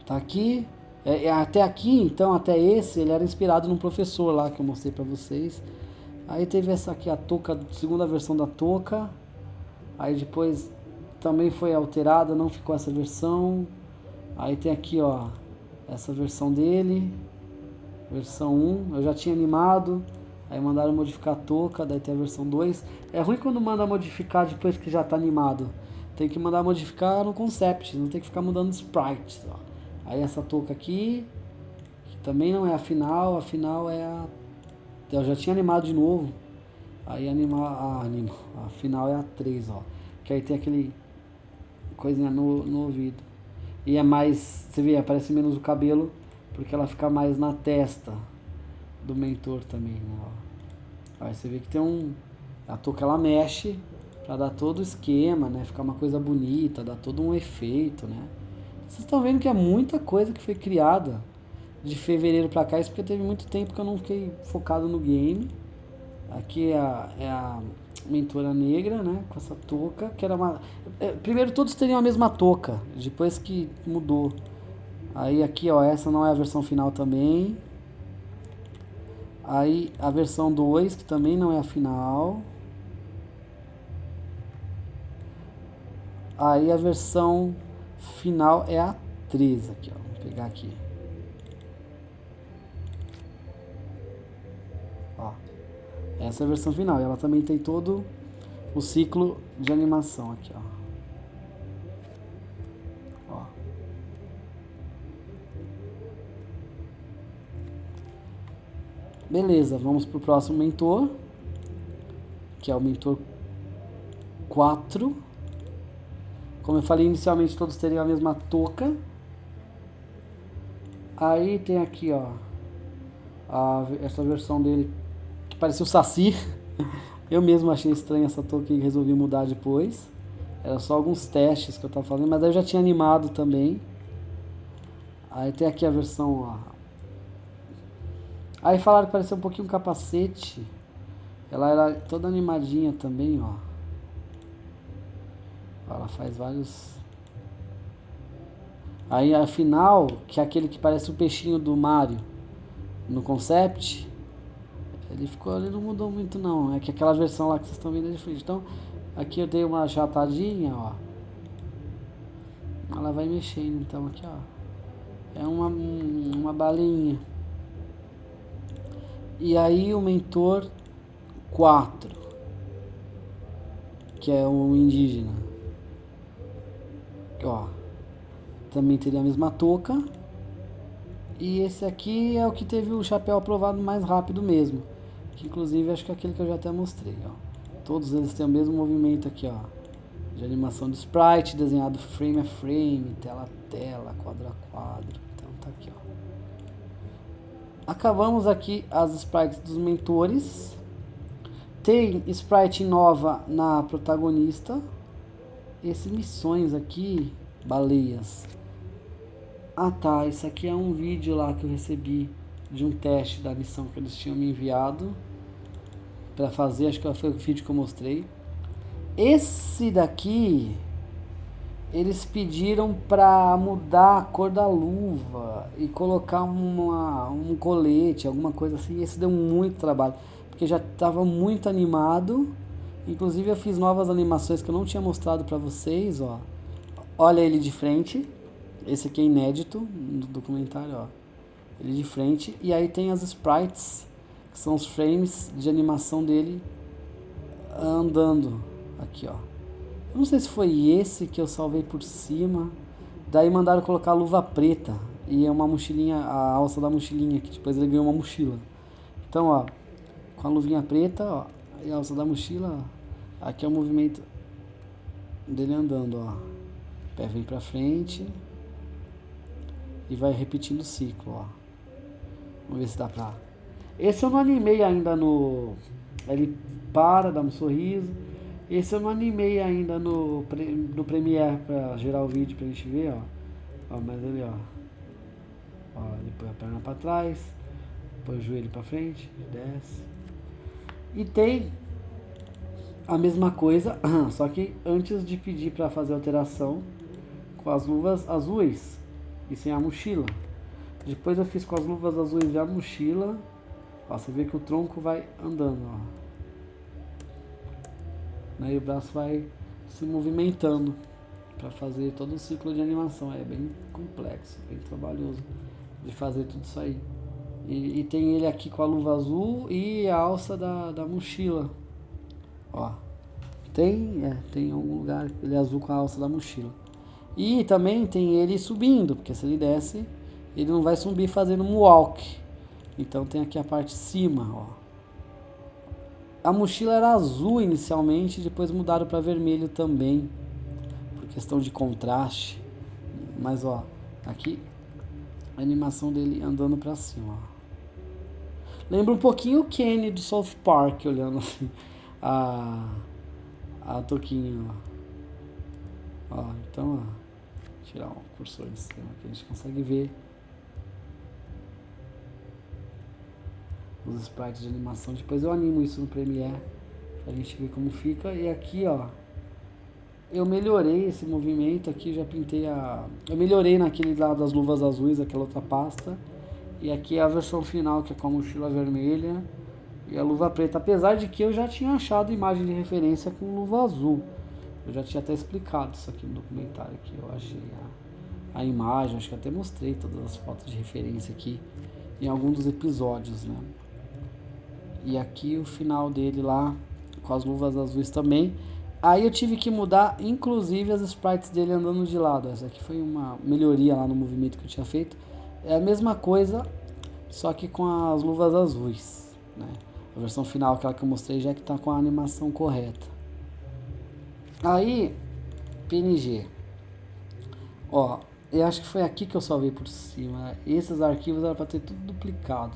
Tá aqui. Até aqui, então, até esse, ele era inspirado num professor lá que eu mostrei pra vocês. Aí teve essa aqui, a touca, segunda versão da touca. Aí depois também foi alterada, não ficou essa versão. Aí tem aqui, ó, essa versão dele, versão 1, eu já tinha animado, aí mandaram modificar a touca, daí tem a versão 2. É ruim quando manda modificar depois que já tá animado. Tem que mandar modificar no concept, não tem que ficar mudando sprites, ó. Aí essa touca aqui, que também não é a final é a... Eu já tinha animado de novo. Aí a final é a 3, ó. Que aí tem aquele coisinha no ouvido. E é mais, você vê, aparece menos o cabelo, porque ela fica mais na testa do mentor também, né? Ó. Aí você vê que tem a touca ela mexe pra dar todo o esquema, né? Ficar uma coisa bonita, dar todo um efeito, né? Vocês estão vendo que é muita coisa que foi criada de fevereiro pra cá, isso porque teve muito tempo que eu não fiquei focado no game. Aqui é a mentora negra, né? Com essa touca, que era uma... primeiro todos teriam a mesma touca, depois que mudou. Aí aqui, ó, essa não é a versão final também. Aí a versão 2, que também não é a final. Aí a versão final é a 3 aqui, ó. Vou pegar aqui. Ó. Essa é a versão final. E ela também tem todo o ciclo de animação aqui, ó. Ó. Beleza, vamos pro próximo mentor, que é o mentor 4. Como eu falei inicialmente, todos teriam a mesma touca. Aí tem aqui, ó, essa versão dele que parecia o Saci. Eu mesmo achei estranha essa touca e resolvi mudar depois. Era só alguns testes que eu tava fazendo, mas aí eu já tinha animado também. Aí tem aqui a versão, ó. Aí falaram que parecia um pouquinho um capacete. Ela era toda animadinha também, ó. Ela faz vários... Aí a final, que é aquele que parece o peixinho do Mario no concept, ele não mudou muito não. É que aquela versão lá que vocês estão vendo é diferente. Então, aqui eu dei uma achatadinha, ó. Ela vai mexendo, então aqui, ó. É uma baleinha. E aí o mentor 4, que é o indígena. Ó, também teria a mesma touca. E esse aqui é o que teve o chapéu aprovado mais rápido mesmo. Que inclusive acho que é aquele que eu já até mostrei, ó. Todos eles têm o mesmo movimento aqui, ó. De animação de sprite, desenhado frame a frame, tela a tela, quadro a quadro. Então tá aqui, ó. Acabamos aqui as sprites dos mentores. Tem sprite nova na protagonista. Esse missões aqui, baleias. Ah tá, isso aqui é um vídeo lá que eu recebi de um teste da missão que eles tinham me enviado pra fazer, acho que foi o vídeo que eu mostrei. Esse daqui eles pediram pra mudar a cor da luva e colocar um colete, alguma coisa assim. Esse deu muito trabalho, porque já estava muito animado. Inclusive eu fiz novas animações que eu não tinha mostrado pra vocês, ó. Olha ele de frente. Esse aqui é inédito no documentário, ó. Ele de frente. E aí tem as sprites, que são os frames de animação dele andando. Aqui, ó. Eu não sei se foi esse que eu salvei por cima. Daí mandaram colocar a luva preta. E é uma mochilinha, a alça da mochilinha, que depois ele ganhou uma mochila. Então, ó, com a luvinha preta, ó, e a alça da mochila, ó. Aqui é o movimento dele andando, ó. Pé vem pra frente. E vai repetindo o ciclo, ó. Vamos ver se dá pra... Esse eu não animei ainda no... Ele para, dá um sorriso. Esse eu não animei ainda no Premiere pra gerar o vídeo pra gente ver, ó. Ó, mas ele, ó. Ó, ele põe a perna pra trás. Põe o joelho pra frente. Desce. E tem a mesma coisa, só que antes de pedir pra fazer alteração, com as luvas azuis e sem a mochila. Depois eu fiz com as luvas azuis e a mochila. Ó, você vê que o tronco vai andando, ó. Aí o braço vai se movimentando para fazer todo o ciclo de animação. É bem complexo, bem trabalhoso de fazer tudo isso aí. E tem ele aqui com a luva azul e a alça da mochila. Ó, tem algum lugar ele é azul com a alça da mochila. E também tem ele subindo, porque se ele desce, ele não vai subir fazendo moonwalk. Então tem aqui a parte de cima, ó. A mochila era azul inicialmente, depois mudaram para vermelho também, por questão de contraste. Mas ó, aqui a animação dele andando para cima, ó. Lembra um pouquinho o Kenny do South Park, olhando assim a toquinha, ó. Ó, então, ó, tirar o cursor de cima aqui, a gente consegue ver os sprites de animação. Depois eu animo isso no Premiere pra gente ver como fica. E aqui, ó, eu melhorei esse movimento aqui, já pintei eu melhorei naquele lá das luvas azuis, aquela outra pasta. E aqui é a versão final, que é com a mochila vermelha e a luva preta. Apesar de que eu já tinha achado imagem de referência com luva azul. Eu já tinha até explicado isso aqui no documentário, que eu achei a imagem, acho que até mostrei todas as fotos de referência aqui em algum dos episódios, né? E aqui o final dele lá, com as luvas azuis também. Aí eu tive que mudar, inclusive, as sprites dele andando de lado. Essa aqui foi uma melhoria lá no movimento que eu tinha feito. É a mesma coisa, só que com as luvas azuis, né? A versão final, aquela que eu mostrei, já é que tá com a animação correta. Aí, PNG. Ó, eu acho que foi aqui que eu salvei por cima. Esses arquivos eram para ter tudo duplicado.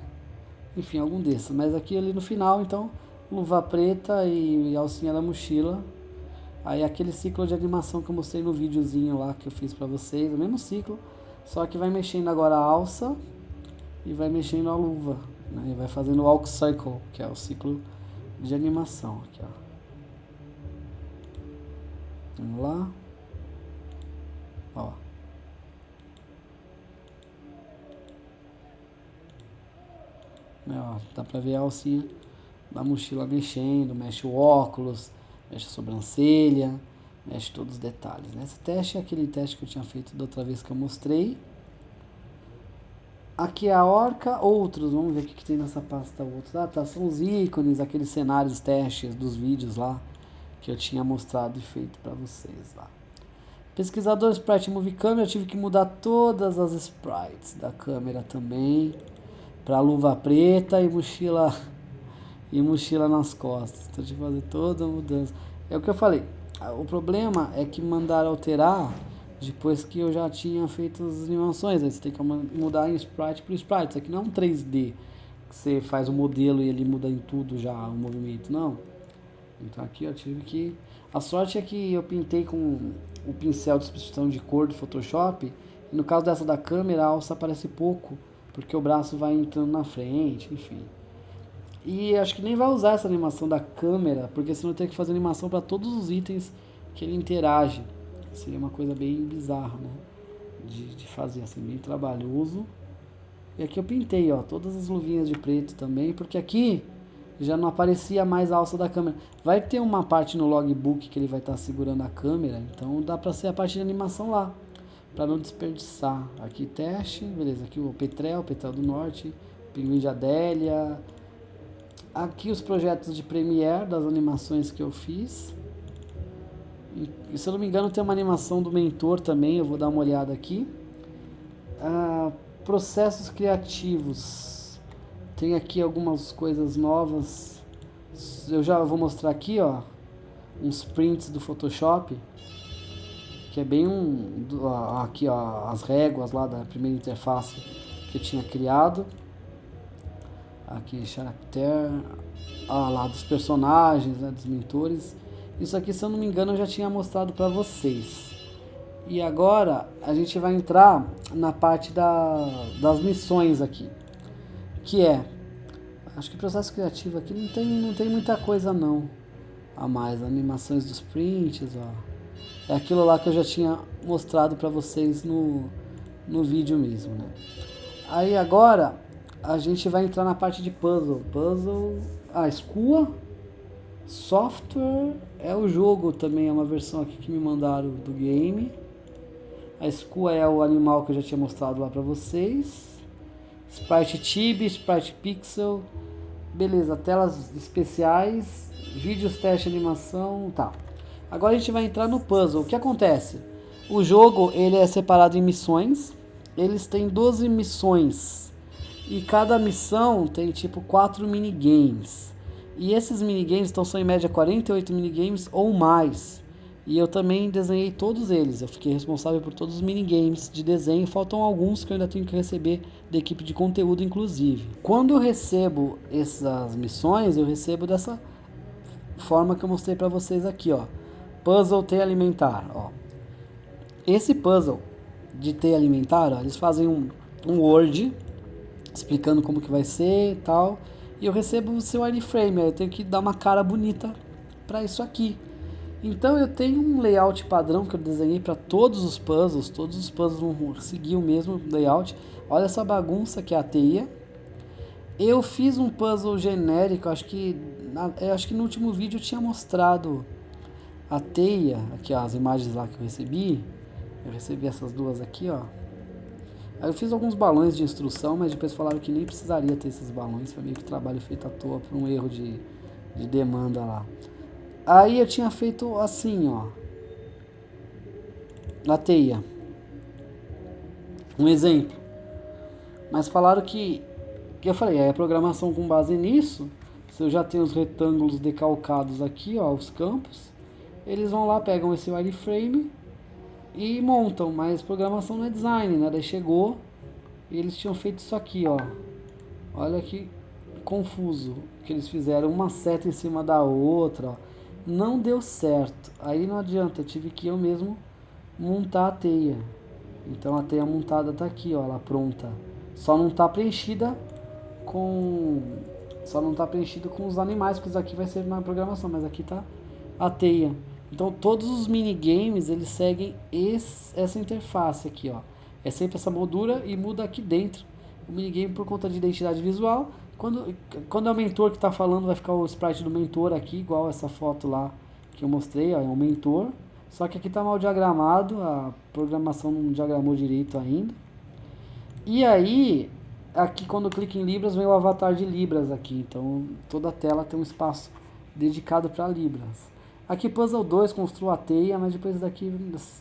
Enfim, algum desses. Mas aqui ali no final, então, luva preta e alcinha da mochila. Aí aquele ciclo de animação que eu mostrei no videozinho lá que eu fiz pra vocês. O mesmo ciclo, só que vai mexendo agora a alça e vai mexendo a luva, né? E vai fazendo o walk cycle, que é o ciclo de animação. Aqui, ó. Vamos lá. Ó. Ó, dá pra ver a alcinha da mochila mexendo, mexe o óculos, mexe a sobrancelha, mexe todos os detalhes, né? Esse teste é aquele teste que eu tinha feito da outra vez que eu mostrei. Aqui é a orca, outros, vamos ver o que tem nessa pasta outros. Ah, tá, são os ícones, aqueles cenários, testes dos vídeos lá que eu tinha mostrado e feito pra vocês lá. Pesquisador Sprite Movie Camera, eu tive que mudar todas as sprites da câmera também, pra luva preta e mochila nas costas. Então tive que fazer toda a mudança. É o que eu falei, o problema é que mandaram alterar depois que eu já tinha feito as animações. Aí você tem que mudar em sprite por sprite. Isso aqui não é um 3D que você faz o modelo e ele muda em tudo já o movimento, não. Então aqui eu tive que... A sorte é que eu pintei com o pincel de substituição de cor do Photoshop. E no caso dessa da câmera, a alça aparece pouco, porque o braço vai entrando na frente, enfim. E acho que nem vai usar essa animação da câmera, porque senão eu tenho que fazer animação para todos os itens que ele interage. Seria uma coisa bem bizarra, né? De fazer, assim, bem trabalhoso. E aqui eu pintei, ó, todas as luvinhas de preto também, porque aqui já não aparecia mais a alça da câmera. Vai ter uma parte no logbook que ele vai estar segurando a câmera, então dá pra ser a parte de animação lá, pra não desperdiçar. Aqui teste, beleza, aqui o Petrel do Norte, Pinguim de Adélia. Aqui os projetos de Premiere das animações que eu fiz. E se eu não me engano tem uma animação do mentor também, eu vou dar uma olhada aqui. Processos criativos. Tem aqui algumas coisas novas. Eu já vou mostrar aqui, ó, uns prints do Photoshop. que é bem aqui ó, as réguas lá da primeira interface que eu tinha criado. Aqui, character, lá dos personagens, né, dos mentores. Isso aqui, se eu não me engano, eu já tinha mostrado para vocês. E agora a gente vai entrar na parte das missões aqui, que acho que o processo criativo aqui não tem muita coisa não a mais. Animações dos prints, ó. É aquilo lá que eu já tinha mostrado para vocês no vídeo mesmo, né? Aí agora a gente vai entrar na parte de puzzle. Skua Software é o jogo também, é uma versão aqui que me mandaram do game. A Skua é o animal que eu já tinha mostrado lá para vocês. Sprite Chibi, Sprite Pixel. Beleza, telas especiais, vídeos, teste, animação, tá. Agora a gente vai entrar no puzzle. O que acontece? O jogo ele é separado em missões. Eles têm 12 missões. E cada missão tem tipo 4 minigames. E esses minigames são em média 48 minigames ou mais. E eu também desenhei todos eles. Eu fiquei responsável por todos os minigames de desenho. Faltam alguns que eu ainda tenho que receber da equipe de conteúdo, inclusive. Quando eu recebo essas missões, eu recebo dessa forma que eu mostrei para vocês aqui, ó. Puzzle T alimentar, ó. Esse puzzle de T alimentar, ó, eles fazem um Word explicando como que vai ser e tal. E eu recebo o seu wireframe, eu tenho que dar uma cara bonita para isso aqui. Então eu tenho um layout padrão que eu desenhei para todos os puzzles vão seguir o mesmo layout. Olha essa bagunça que é a teia. Eu fiz um puzzle genérico, acho que no último vídeo eu tinha mostrado a teia, aqui ó, as imagens lá que eu recebi. Eu recebi essas duas aqui, ó. Aí eu fiz alguns balões de instrução, mas depois falaram que nem precisaria ter esses balões, foi meio que trabalho feito à toa por um erro de demanda lá. Aí eu tinha feito assim, ó, a teia, um exemplo, mas falaram que eu falei, a programação com base nisso, se eu já tenho os retângulos decalcados aqui, ó, os campos, eles vão lá, pegam esse wireframe e montam, mas programação não é design, né? Daí chegou e eles tinham feito isso aqui, ó, olha que confuso que eles fizeram, uma seta em cima da outra, ó. Não deu certo, aí não adianta, eu tive que eu mesmo montar a teia. Então a teia montada tá aqui, ó, ela pronta. Só não tá preenchida com os animais, porque isso aqui vai ser na programação, mas aqui tá a teia. Então todos os minigames eles seguem essa interface aqui, ó. É sempre essa moldura e muda aqui dentro o minigame por conta de identidade visual. Quando é o mentor que está falando, vai ficar o sprite do mentor aqui, igual essa foto lá que eu mostrei, ó, é um mentor. Só que aqui está mal diagramado, a programação não diagramou direito ainda. E aí, aqui quando eu clico em Libras, vem o avatar de Libras aqui. Então, toda a tela tem um espaço dedicado para Libras. Aqui, Puzzle 2, construa a teia, mas depois daqui,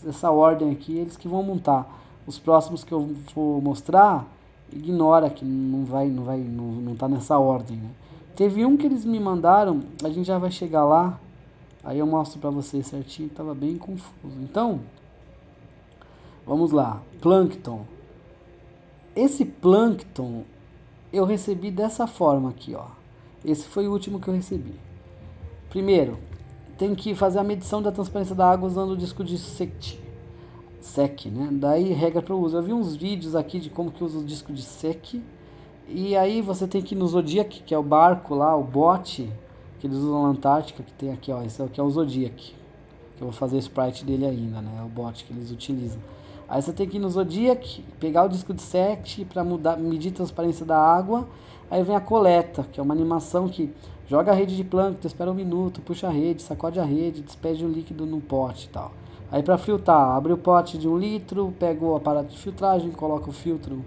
essa ordem aqui, eles que vão montar. Os próximos que eu vou mostrar, ignora que não tá nessa ordem, né? Teve um que eles me mandaram, a gente já vai chegar lá, aí eu mostro pra vocês certinho, tava bem confuso. Então, vamos lá, Plankton. Esse Plankton eu recebi dessa forma aqui, ó. Esse foi o último que eu recebi. Primeiro, tem que fazer a medição da transparência da água usando o disco de SEC, né? Daí regra para o uso. Eu vi uns vídeos aqui de como que usa o disco de SEC. E aí você tem que ir no Zodiac, que é o barco lá, o bote que eles usam na Antártica, que tem aqui, ó. Esse aqui é o Zodiac. Que eu vou fazer o sprite dele ainda, né? É o bote que eles utilizam. Aí você tem que ir no Zodiac, pegar o disco de SEC para medir a transparência da água. Aí vem a coleta, que é uma animação que joga a rede de plâncton, espera um minuto, puxa a rede, sacode a rede, despede um líquido no pote e tal. Aí para filtrar, abre o pote de 1 litro, pega o aparato de filtragem, coloca o filtro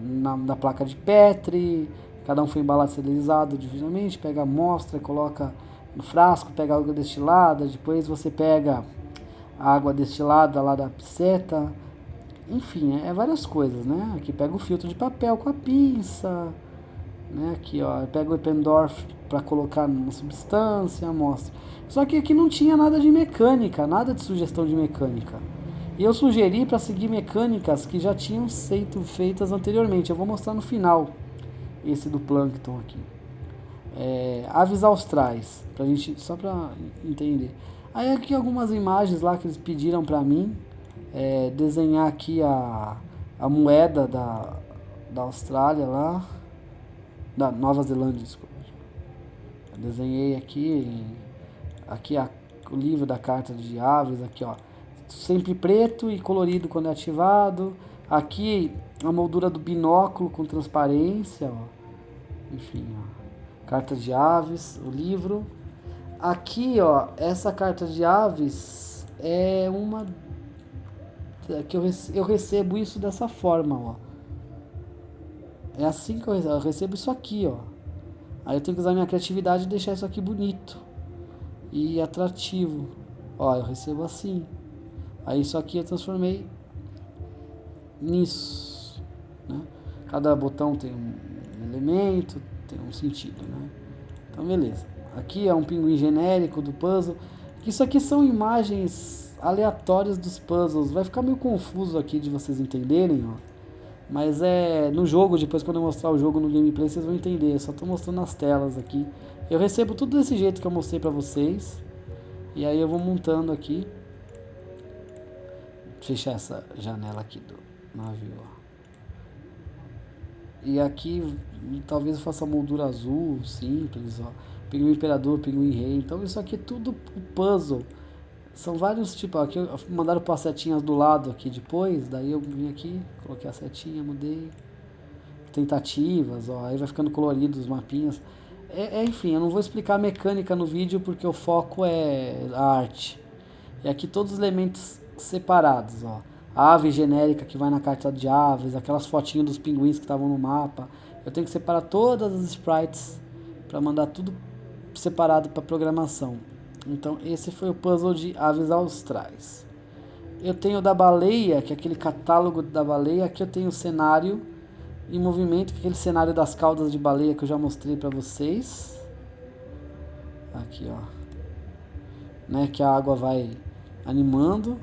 na placa de Petri, cada um foi embalado esterilizado divinamente, pega a amostra, coloca no frasco, pega a água destilada, depois você pega a água destilada lá da piceta, enfim, várias coisas, né? Aqui pega o filtro de papel com a pinça, né? Aqui, ó, pega o Eppendorf para colocar uma substância, amostra. Só que aqui não tinha nada de mecânica, nada de sugestão de mecânica. E eu sugeri para seguir mecânicas que já tinham sido feitas anteriormente. Eu vou mostrar no final esse do plâncton aqui. Aves austrais, pra gente, só para entender. Aí aqui algumas imagens lá que eles pediram para mim, desenhar aqui a moeda da Austrália lá, da Nova Zelândia, desculpa. Eu desenhei aqui o livro da carta de aves, aqui ó, sempre preto e colorido quando é ativado. Aqui a moldura do binóculo com transparência, ó. Enfim, ó, carta de aves, o livro. Aqui, ó, essa carta de aves é uma que eu recebo isso dessa forma, ó. É assim que eu recebo isso aqui, ó. Aí eu tenho que usar minha criatividade e deixar isso aqui bonito e atrativo. Ó, eu recebo assim. Aí isso aqui eu transformei nisso, né? Cada botão tem um elemento, tem um sentido, né? Então beleza. Aqui é um pinguim genérico do puzzle. Isso aqui são imagens aleatórias dos puzzles. Vai ficar meio confuso aqui de vocês entenderem, ó. Mas no jogo, depois quando eu mostrar o jogo no gameplay, vocês vão entender. Eu só tô mostrando as telas aqui. Eu recebo tudo desse jeito que eu mostrei pra vocês. E aí eu vou montando aqui. Fechar essa janela aqui do navio, ó. E aqui talvez eu faça moldura azul, simples, ó. Pinguim imperador, pinguim rei. Então isso aqui é tudo puzzle. São vários tipos. Aqui mandaram pôr as setinhas do lado aqui depois. Daí eu vim aqui, coloquei a setinha, mudei. Tentativas, ó. Aí vai ficando colorido os mapinhas. Enfim, eu não vou explicar a mecânica no vídeo porque o foco é a arte. E aqui todos os elementos separados, ó. A ave genérica que vai na carta de aves, aquelas fotinhas dos pinguins que estavam no mapa. Eu tenho que separar todas as sprites para mandar tudo separado para programação. Então esse foi o puzzle de aves austrais. Eu tenho o da baleia, que é aquele catálogo da baleia. Aqui eu tenho o cenário em movimento, que é aquele cenário das caudas de baleia que eu já mostrei para vocês. Aqui, ó, né, que a água vai animando.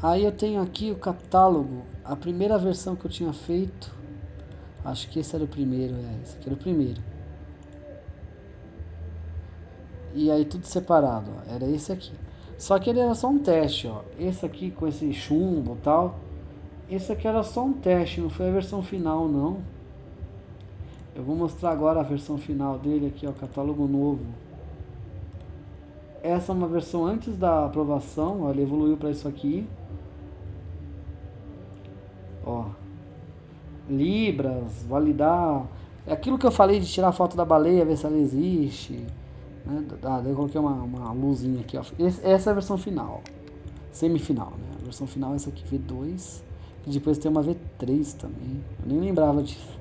Aí eu tenho aqui o catálogo, a primeira versão que eu tinha feito. Acho que esse era o primeiro, esse aqui era o primeiro. E aí tudo separado, ó, era esse aqui. Só que ele era só um teste, ó. Esse aqui com esse chumbo e tal. Esse aqui era só um teste, não foi a versão final, não. Eu vou mostrar agora a versão final dele aqui, ó, catálogo novo. Essa é uma versão antes da aprovação, ó, ele evoluiu para isso aqui. Ó, libras, validar. É aquilo que eu falei de tirar a foto da baleia, ver se ela existe, né? Daí eu coloquei uma luzinha aqui, ó. Essa é a versão final, semifinal, né? A versão final é essa aqui, V2. E depois tem uma V3 também. Eu nem lembrava disso.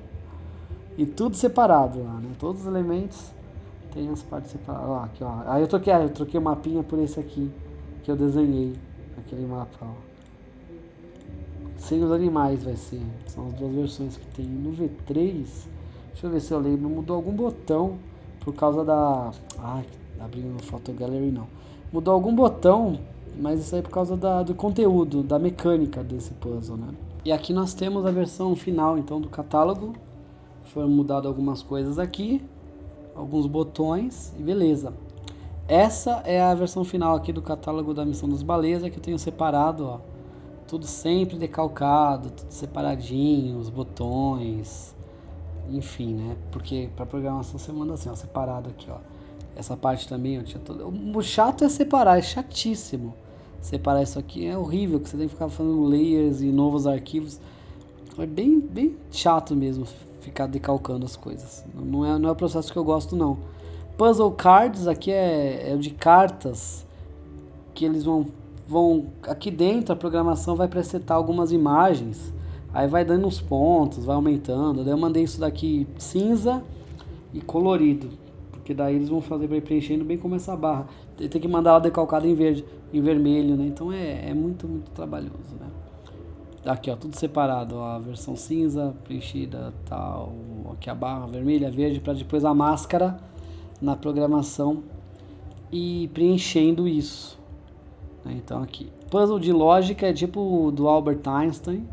E tudo separado lá, né? Todos os elementos tem as partes separadas. Ó, aqui, ó. Aí eu troquei o mapinha por esse aqui que eu desenhei. Aquele mapa, ó. Sem os animais vai ser. São as duas versões que tem. No V3, deixa eu ver se eu lembro. Mudou algum botão por causa da... abrindo no Photo Gallery não. Mudou algum botão, mas isso aí é por causa do conteúdo, da mecânica desse puzzle, né? E aqui nós temos a versão final, então, do catálogo. Foram mudadas algumas coisas aqui, alguns botões e beleza. Essa é a versão final aqui do catálogo da Missão das Baleias, que eu tenho separado, ó. Tudo sempre decalcado, tudo separadinho, os botões, enfim, né? Porque para programação você manda assim, ó, separado aqui, ó. Essa parte também, ó, tinha todo... O chato é separar, é chatíssimo. Separar isso aqui é horrível, que você tem que ficar fazendo layers e novos arquivos. É bem chato mesmo ficar decalcando as coisas. Não é o processo que eu gosto, não. Puzzle Cards, aqui é o de cartas, que eles vão... Aqui dentro a programação vai presetar algumas imagens, aí vai dando uns pontos, vai aumentando. Daí eu mandei isso daqui cinza e colorido, porque daí eles vão fazer preenchendo bem como essa barra. Tem que mandar ela decalcada em verde, em vermelho, né? Então é muito trabalhoso, né? Aqui, ó, tudo separado, ó, a versão cinza, preenchida, tal, aqui a barra vermelha, verde, para depois a máscara na programação e preenchendo isso. Então aqui, puzzle de lógica é tipo do Albert Einstein,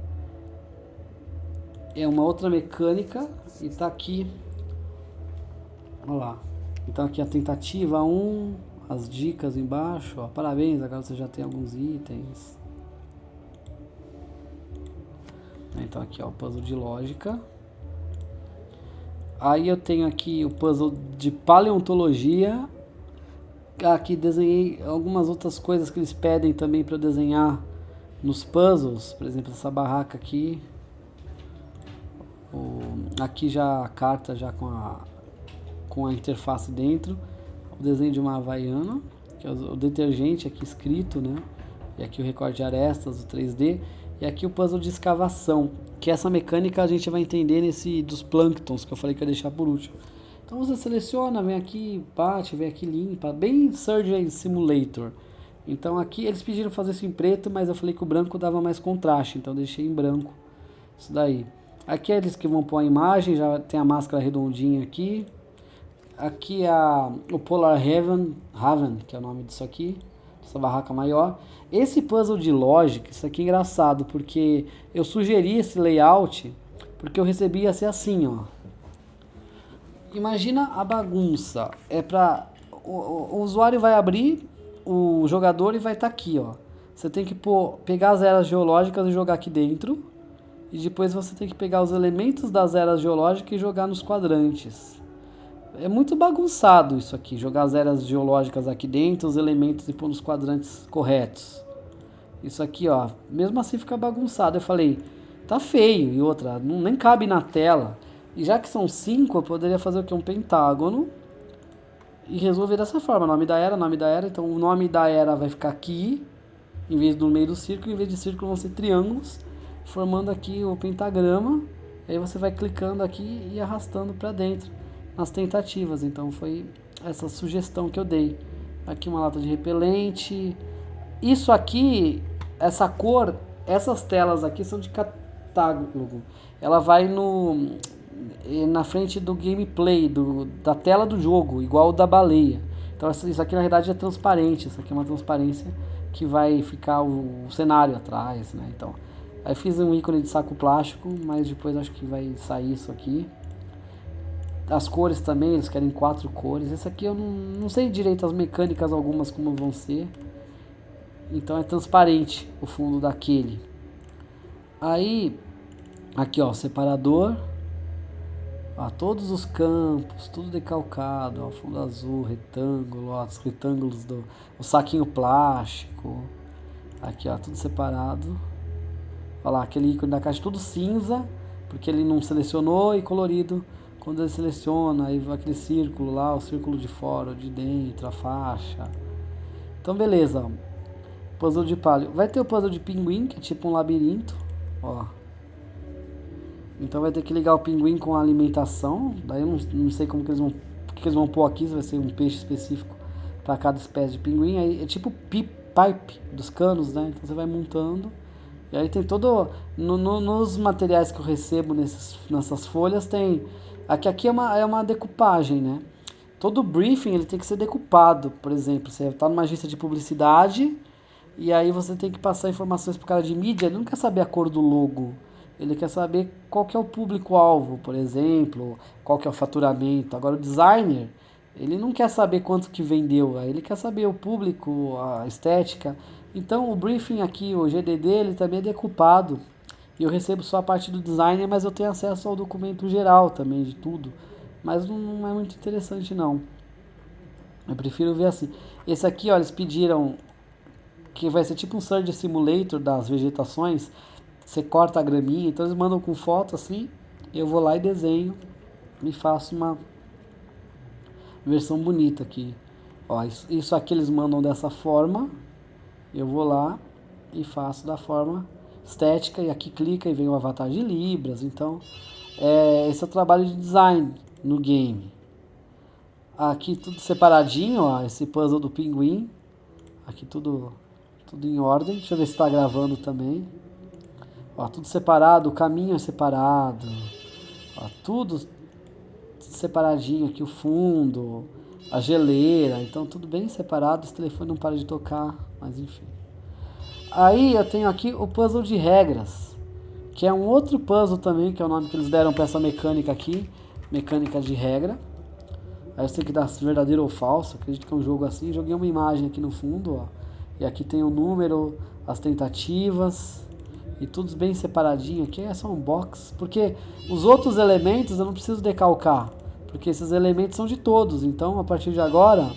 é uma outra mecânica e tá aqui, olha lá. Então aqui a tentativa 1, as dicas embaixo, ó, parabéns, agora você já tem alguns itens. Então aqui, ó, o puzzle de lógica. Aí eu tenho aqui o puzzle de paleontologia. Aqui desenhei algumas outras coisas que eles pedem também para eu desenhar nos puzzles. Por exemplo, essa barraca aqui. Aqui já a carta já com a interface dentro. O desenho de uma havaiana, que é o detergente aqui escrito, né? E aqui o recorte de arestas, o 3D. E aqui o puzzle de escavação, que essa mecânica a gente vai entender nesse dos plânctons, que eu falei que ia deixar por último. Então você seleciona, vem aqui, bate, vem aqui, limpa, bem Surgery Simulator. Então aqui eles pediram fazer isso em preto, mas eu falei que o branco dava mais contraste, então eu deixei em branco isso daí. Aqui é eles que vão pôr a imagem, já tem a máscara redondinha aqui. Aqui é o Polar Haven, que é o nome disso aqui, essa barraca maior. Esse puzzle de lógica, isso aqui é engraçado, porque eu sugeri esse layout, porque eu recebi ia ser assim, ó. Imagina a bagunça, o usuário vai abrir o jogador e vai estar aqui, ó. Você tem que pegar as eras geológicas e jogar aqui dentro, e depois você tem que pegar os elementos das eras geológicas e jogar nos quadrantes. É muito bagunçado isso aqui, jogar as eras geológicas aqui dentro, os elementos e pôr nos quadrantes corretos. Isso aqui, ó, mesmo assim fica bagunçado. Eu falei, tá feio. E outra, nem cabe na tela. E já que são 5, eu poderia fazer o que? Um pentágono. E resolver dessa forma, nome da era. Então o nome da era vai ficar aqui, em vez do meio do círculo. Em vez de círculo vão ser triângulos, formando aqui o pentagrama. Aí você vai clicando aqui e arrastando para dentro nas tentativas. Então foi essa sugestão que eu dei. Aqui uma lata de repelente. Isso aqui, essa cor, essas telas aqui são de catálogo. Ela vai na frente do gameplay, da tela do jogo, igual o da baleia. Então isso aqui na verdade é transparente. Isso aqui é uma transparência que vai ficar o cenário atrás, né? Então, aí fiz um ícone de saco plástico, mas depois acho que vai sair isso aqui. As cores também, eles querem 4 cores. Esse aqui eu não sei direito as mecânicas algumas como vão ser. Então é transparente o fundo daquele. Aí, aqui ó, separador. Ó, todos os campos, tudo decalcado. Ó, fundo azul, retângulo, ó, os retângulos o saquinho plástico. Aqui ó, tudo separado. Olha lá, aquele ícone da caixa tudo cinza, porque ele não selecionou, e colorido quando ele seleciona. Aí vai aquele círculo lá, o círculo de fora, de dentro, a faixa. Então beleza. Puzzle de palio. Vai ter o puzzle de pinguim, que é tipo um labirinto. Ó. Então vai ter que ligar o pinguim com a alimentação. Daí eu não sei como que eles vão pôr aqui. Se vai ser um peixe específico para cada espécie de pinguim. Aí é tipo pipe dos canos, né? Então você vai montando. E aí tem todo... nos materiais que eu recebo nessas folhas tem... Aqui é uma decupagem, né? Todo briefing ele tem que ser decupado. Por exemplo, você está numa agência de publicidade... E aí você tem que passar informações pro cara de mídia, ele não quer saber a cor do logo. Ele quer saber qual que é o público-alvo, por exemplo, qual que é o faturamento. Agora o designer, ele não quer saber quanto que vendeu, ele quer saber o público, a estética. Então o briefing aqui, o GDD, ele também é decupado. E eu recebo só a parte do designer, mas eu tenho acesso ao documento geral também, de tudo. Mas não é muito interessante não. Eu prefiro ver assim. Esse aqui, ó, eles pediram... que vai ser tipo um Surgery Simulator das vegetações. Você corta a graminha, então eles mandam com foto assim, eu vou lá e desenho e faço uma versão bonita aqui. Ó, isso aqui eles mandam dessa forma, eu vou lá e faço da forma estética, e aqui clica e vem o avatar de Libras. Então esse é o trabalho de design no game. Aqui tudo separadinho, ó, esse puzzle do pinguim, aqui tudo em ordem. Deixa eu ver se está gravando também. Ó, tudo separado, o caminho é separado. Ó, tudo separadinho aqui, o fundo, a geleira, então tudo bem separado. Esse telefone não para de tocar, mas enfim. Aí eu tenho aqui o puzzle de regras, que é um outro puzzle também, que é o nome que eles deram para essa mecânica aqui, mecânica de regra. Aí você tem que dar verdadeiro ou falso, acredito que é um jogo assim. Joguei uma imagem aqui no fundo, ó, e aqui tem o número, as tentativas, e tudo bem separadinho aqui, é só um box, porque os outros elementos eu não preciso decalcar, porque esses elementos são de todos, então a partir de agora,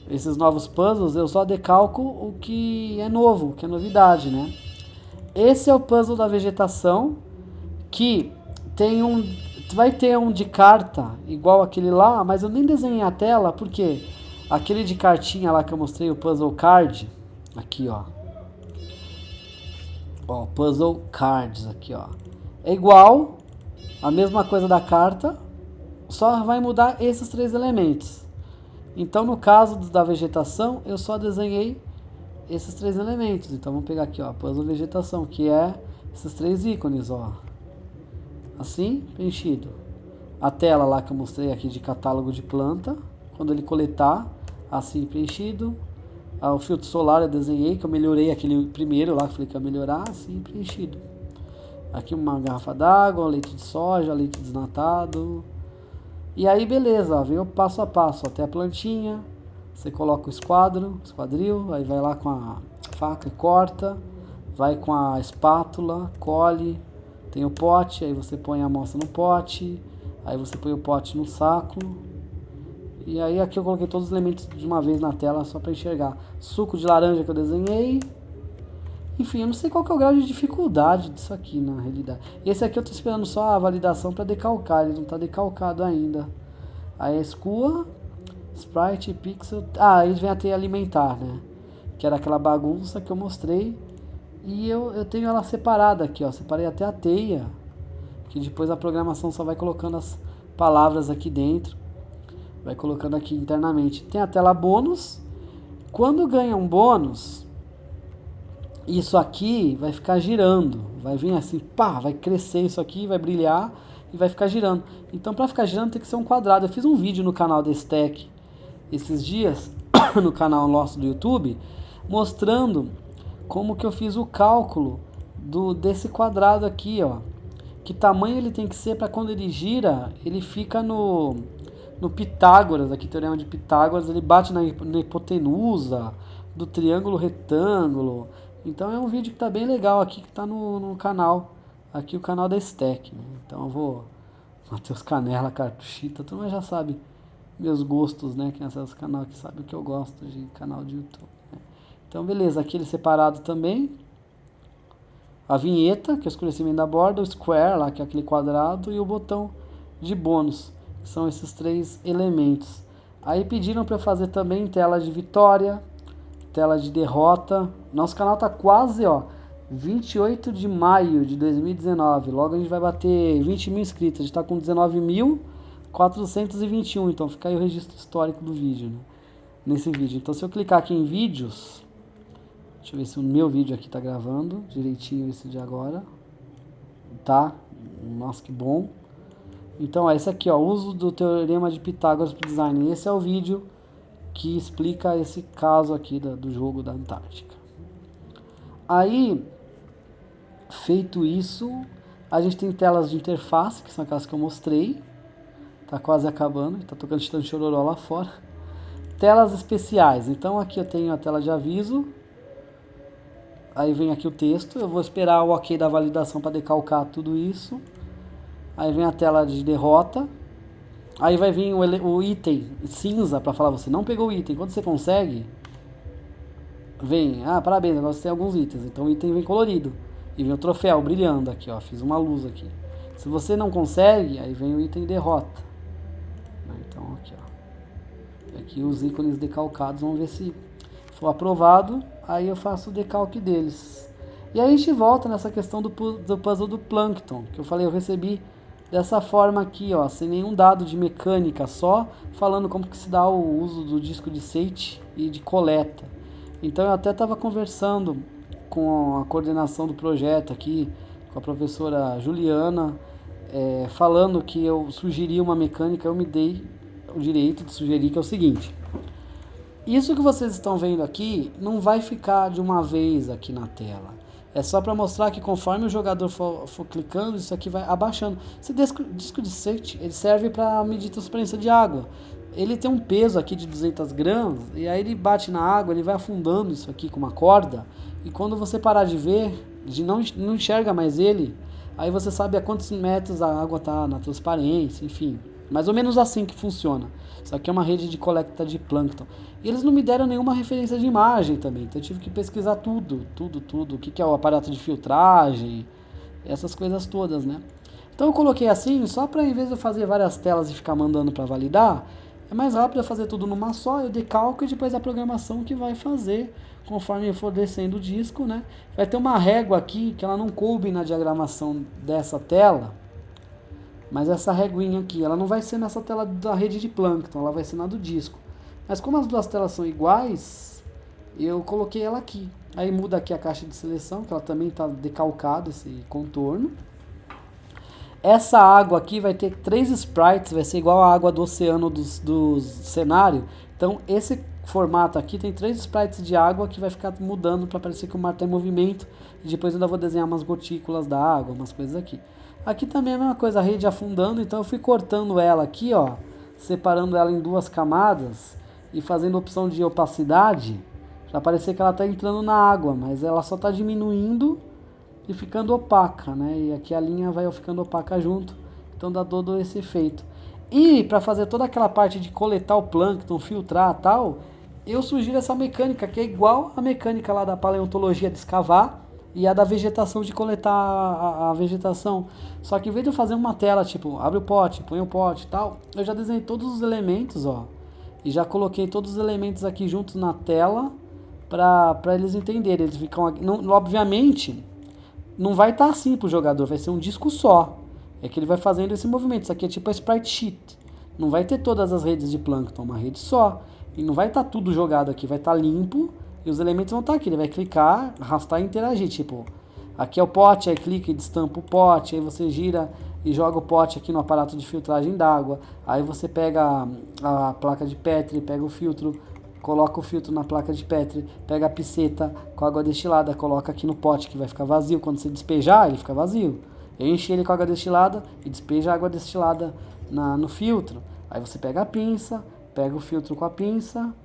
esses novos puzzles eu só decalco o que é novo, o que é novidade, né? Esse é o puzzle da vegetação, que vai ter um de carta, igual aquele lá, mas eu nem desenhei a tela, porque aquele de cartinha lá que eu mostrei, o puzzle card, aqui ó, puzzle cards aqui, ó. É igual, a mesma coisa da carta, só vai mudar esses 3 elementos. Então, no caso da vegetação, eu só desenhei esses 3 elementos. Então, vamos pegar aqui, ó, puzzle vegetação, que é esses 3 ícones, ó. Assim, preenchido. A tela lá que eu mostrei aqui de catálogo de planta, quando ele coletar, assim, preenchido. O filtro solar eu desenhei, que eu melhorei aquele primeiro lá, que eu falei que ia melhorar, assim, preenchido. Aqui uma garrafa d'água, leite de soja, leite desnatado. E aí beleza, ó, veio passo a passo, até a plantinha, você coloca o esquadril, aí vai lá com a faca e corta, vai com a espátula, colhe, tem o pote, aí você põe a amostra no pote, aí você põe o pote no saco. E aí aqui eu coloquei todos os elementos de uma vez na tela só para enxergar. Suco de laranja que eu desenhei. Enfim, eu não sei qual que é o grau de dificuldade disso aqui na realidade. Esse aqui eu tô esperando só a validação para decalcar, ele não tá decalcado ainda. Aí escua, sprite, pixel. Aí vem a teia alimentar, né? Que era aquela bagunça que eu mostrei. E eu tenho ela separada aqui, ó. Separei até a teia. Que depois a programação só vai colocando as palavras aqui dentro. Vai colocando aqui internamente. Tem a tela bônus. Quando ganha um bônus, isso aqui vai ficar girando. Vai vir assim, pá, vai crescer isso aqui, vai brilhar e vai ficar girando. Então, para ficar girando tem que ser um quadrado. Eu fiz um vídeo no canal da Stack esses dias, no canal nosso do YouTube, mostrando como que eu fiz o cálculo desse quadrado aqui, ó. Que tamanho ele tem que ser para quando ele gira, ele fica no Pitágoras, aqui teorema de Pitágoras, ele bate na hipotenusa do triângulo retângulo. Então é um vídeo que está bem legal aqui, que está no canal, aqui o canal da Stack, né? Então eu vou, Matheus Canela, Cartuchita, tu já sabe meus gostos, né? Quem acessa o canal aqui sabe o que eu gosto de canal de YouTube, né? Então beleza, aqui ele separado também. A vinheta, que é o escurecimento da borda, o square lá, que é aquele quadrado, e o botão de bônus. São esses 3 elementos. Aí pediram para eu fazer também tela de vitória, tela de derrota. Nosso canal tá quase, ó, 28 de maio de 2019. Logo a gente vai bater 20 mil inscritos. A gente tá com 19.421. Então fica aí o registro histórico do vídeo, né? Nesse vídeo. Então se eu clicar aqui em vídeos, deixa eu ver se o meu vídeo aqui tá gravando direitinho esse de agora. Tá? Nossa, que bom. Então, esse aqui, ó, uso do teorema de Pitágoras para design. Esse é o vídeo que explica esse caso aqui do jogo da Antártica. Aí, feito isso, a gente tem telas de interface, que são aquelas que eu mostrei. Tá quase acabando, tá tocando Titã Chororó lá fora. Telas especiais. Então, aqui eu tenho a tela de aviso. Aí vem aqui o texto. Eu vou esperar o ok da validação para decalcar tudo isso. Aí vem a tela de derrota. Aí vai vir o item cinza para falar você não pegou o item. Quando você consegue, vem, parabéns, agora você tem alguns itens. Então o item vem colorido. E vem o troféu brilhando aqui, ó. Fiz uma luz aqui. Se você não consegue, aí vem o item derrota. Então aqui, ó. Aqui os ícones decalcados, vamos ver se for aprovado. Aí eu faço o decalque deles. E aí a gente volta nessa questão do puzzle do Plankton, que eu falei, eu recebi dessa forma aqui, ó, sem nenhum dado de mecânica, só falando como que se dá o uso do disco de SAT e de coleta. Então eu até estava conversando com a coordenação do projeto aqui, com a professora Juliana, falando que eu sugeri uma mecânica, eu me dei o direito de sugerir, que é o seguinte: isso que vocês estão vendo aqui não vai ficar de uma vez aqui na tela. É só para mostrar que conforme o jogador for clicando, isso aqui vai abaixando. Esse disco de safety, ele serve para medir transparência de água. Ele tem um peso aqui de 200 gramas, e aí ele bate na água, ele vai afundando isso aqui com uma corda, e quando você parar de ver, não enxerga mais ele, aí você sabe a quantos metros a água está na transparência, enfim. Mais ou menos assim que funciona. Isso aqui é uma rede de coleta de plâncton. E eles não me deram nenhuma referência de imagem também, então eu tive que pesquisar tudo. O que é o aparato de filtragem, essas coisas todas, né? Então eu coloquei assim, só para, em vez de eu fazer várias telas e ficar mandando para validar, é mais rápido eu fazer tudo numa só, eu decalco e depois a programação que vai fazer conforme eu for descendo o disco, né? Vai ter uma régua aqui que ela não coube na diagramação dessa tela, mas essa reguinha aqui, ela não vai ser nessa tela da rede de plâncton, ela vai ser na do disco. Mas como as duas telas são iguais, eu coloquei ela aqui. Aí muda aqui a caixa de seleção, que ela também está decalcada, esse contorno. Essa água aqui vai ter 3 sprites, vai ser igual a água do oceano do cenário. Então esse formato aqui tem 3 sprites de água que vai ficar mudando para parecer que o mar está em movimento. E depois eu ainda vou desenhar umas gotículas da água, umas coisas aqui. Aqui também é a mesma coisa, a rede afundando, então eu fui cortando ela aqui, ó, separando ela em 2 camadas e fazendo opção de opacidade, para parecer que ela está entrando na água, mas ela só está diminuindo e ficando opaca, né? E aqui a linha vai ficando opaca junto, então dá todo esse efeito. E para fazer toda aquela parte de coletar o plâncton, filtrar e tal, eu sugiro essa mecânica, que é igual a mecânica lá da paleontologia de escavar e a da vegetação de coletar a vegetação. Só que em vez de eu fazer uma tela, tipo, abre o pote, põe o pote e tal, eu já desenhei todos os elementos, ó, e já coloquei todos os elementos aqui juntos na tela para eles entenderem. Eles ficam aqui, não, obviamente, não vai estar assim pro jogador, vai ser um disco só. É que ele vai fazendo esse movimento. Isso aqui é tipo a sprite sheet. Não vai ter todas as redes de plâncton, uma rede só. E não vai estar tudo jogado aqui, vai estar limpo e os elementos vão estar aqui. Ele vai clicar, arrastar e interagir. Tipo, aqui é o pote, aí clica e destampa o pote, aí você gira e joga o pote aqui no aparato de filtragem d'água. Aí você pega a placa de Petri, pega o filtro, coloca o filtro na placa de Petri, pega a piceta com água destilada, coloca aqui no pote que vai ficar vazio. Quando você despejar, ele fica vazio. Eu enchi ele com água destilada e despeja a água destilada no filtro. Aí você pega a pinça, pega o filtro com a pinça,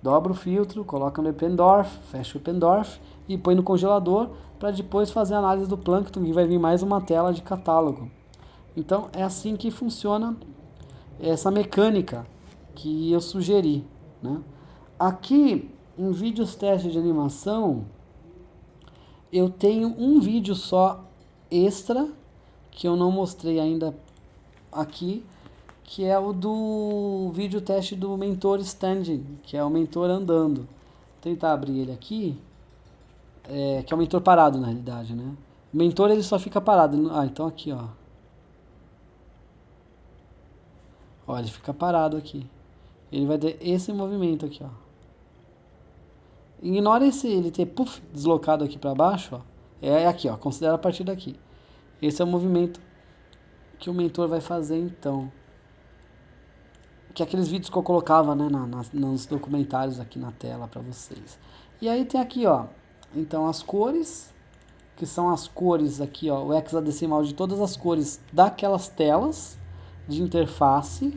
dobra o filtro, coloca no Eppendorf, fecha o Eppendorf e põe no congelador para depois fazer a análise do plâncton, que vai vir mais uma tela de catálogo. Então é assim que funciona essa mecânica que eu sugeri, né? Aqui em vídeos testes de animação eu tenho um vídeo só extra que eu não mostrei ainda aqui, que é o do vídeo teste do mentor standing, que é o mentor andando. Vou tentar abrir ele aqui, que é o mentor parado na realidade, né? O mentor ele só fica parado. Então aqui, ó. Ó, ele fica parado aqui. Ele vai ter esse movimento aqui, ó. Ignora ele ter deslocado aqui para baixo, ó. É aqui, ó. Considera a partir daqui. Esse é o movimento que o mentor vai fazer então. Que é aqueles vídeos que eu colocava, né, nos documentários aqui na tela para vocês. E aí tem aqui, ó. Então as cores, que são as cores aqui, ó. O hexadecimal de todas as cores daquelas telas de interface.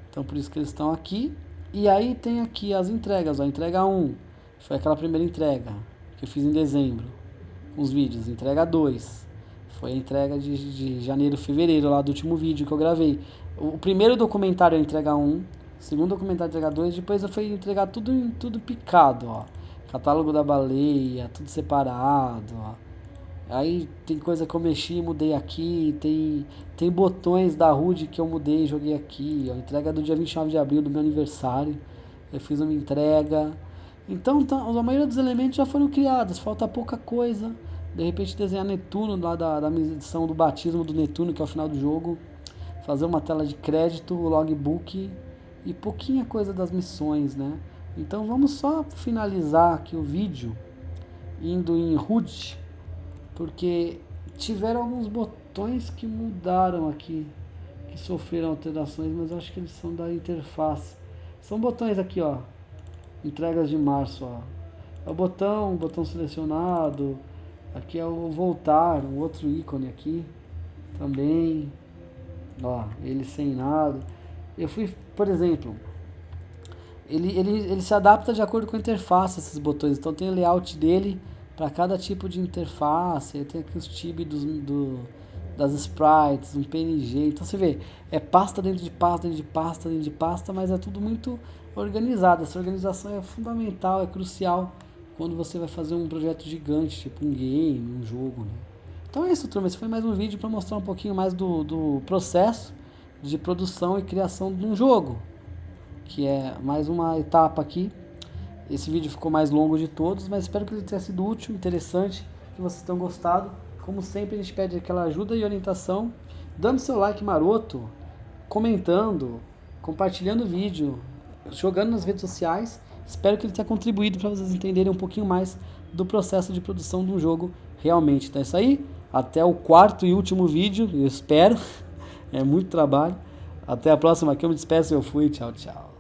Então por isso que eles estão aqui. E aí tem aqui as entregas, ó. Entrega 1 foi aquela primeira entrega que eu fiz em dezembro. Os vídeos. Entrega 2 foi a entrega de janeiro, fevereiro, lá do último vídeo que eu gravei. O primeiro documentário é a entrega 1, o segundo documentário é a entrega 2, depois eu fui entregar tudo picado, ó. Catálogo da baleia, tudo separado, ó. Aí tem coisa que eu mexi e mudei aqui, tem botões da HUD que eu mudei e joguei aqui, ó. Entrega do dia 29 de abril, do meu aniversário, eu fiz uma entrega. Então a maioria dos elementos já foram criados, falta pouca coisa. De repente desenhar Netuno lá da edição do batismo do Netuno, que é o final do jogo. Fazer uma tela de crédito, logbook e pouquinha coisa das missões, né? Então vamos só finalizar aqui o vídeo indo em HUD, porque tiveram alguns botões que mudaram aqui, que sofreram alterações, mas eu acho que eles são da interface. São botões aqui, ó, entregas de março, ó. É o botão selecionado, aqui é o voltar, um outro ícone aqui também, ó, ele sem nada. Eu fui, por exemplo, ele se adapta de acordo com a interface, esses botões, então tem o layout dele para cada tipo de interface, tem aqui os tibs das sprites, um PNG, então você vê, é pasta dentro de pasta, dentro de pasta, dentro de pasta, mas é tudo muito organizado. Essa organização é fundamental, é crucial quando você vai fazer um projeto gigante, tipo um game, um jogo, né? Então é isso, turma, esse foi mais um vídeo para mostrar um pouquinho mais do processo de produção e criação de um jogo, que é mais uma etapa aqui. Esse vídeo ficou mais longo de todos, mas espero que ele tenha sido útil, interessante, que vocês tenham gostado. Como sempre, a gente pede aquela ajuda e orientação, dando seu like maroto, comentando, compartilhando o vídeo, jogando nas redes sociais. Espero que ele tenha contribuído para vocês entenderem um pouquinho mais do processo de produção de um jogo realmente. Então é isso aí, até o quarto e último vídeo, eu espero, é muito trabalho. Até a próxima, aqui eu me despeço e eu fui, tchau, tchau.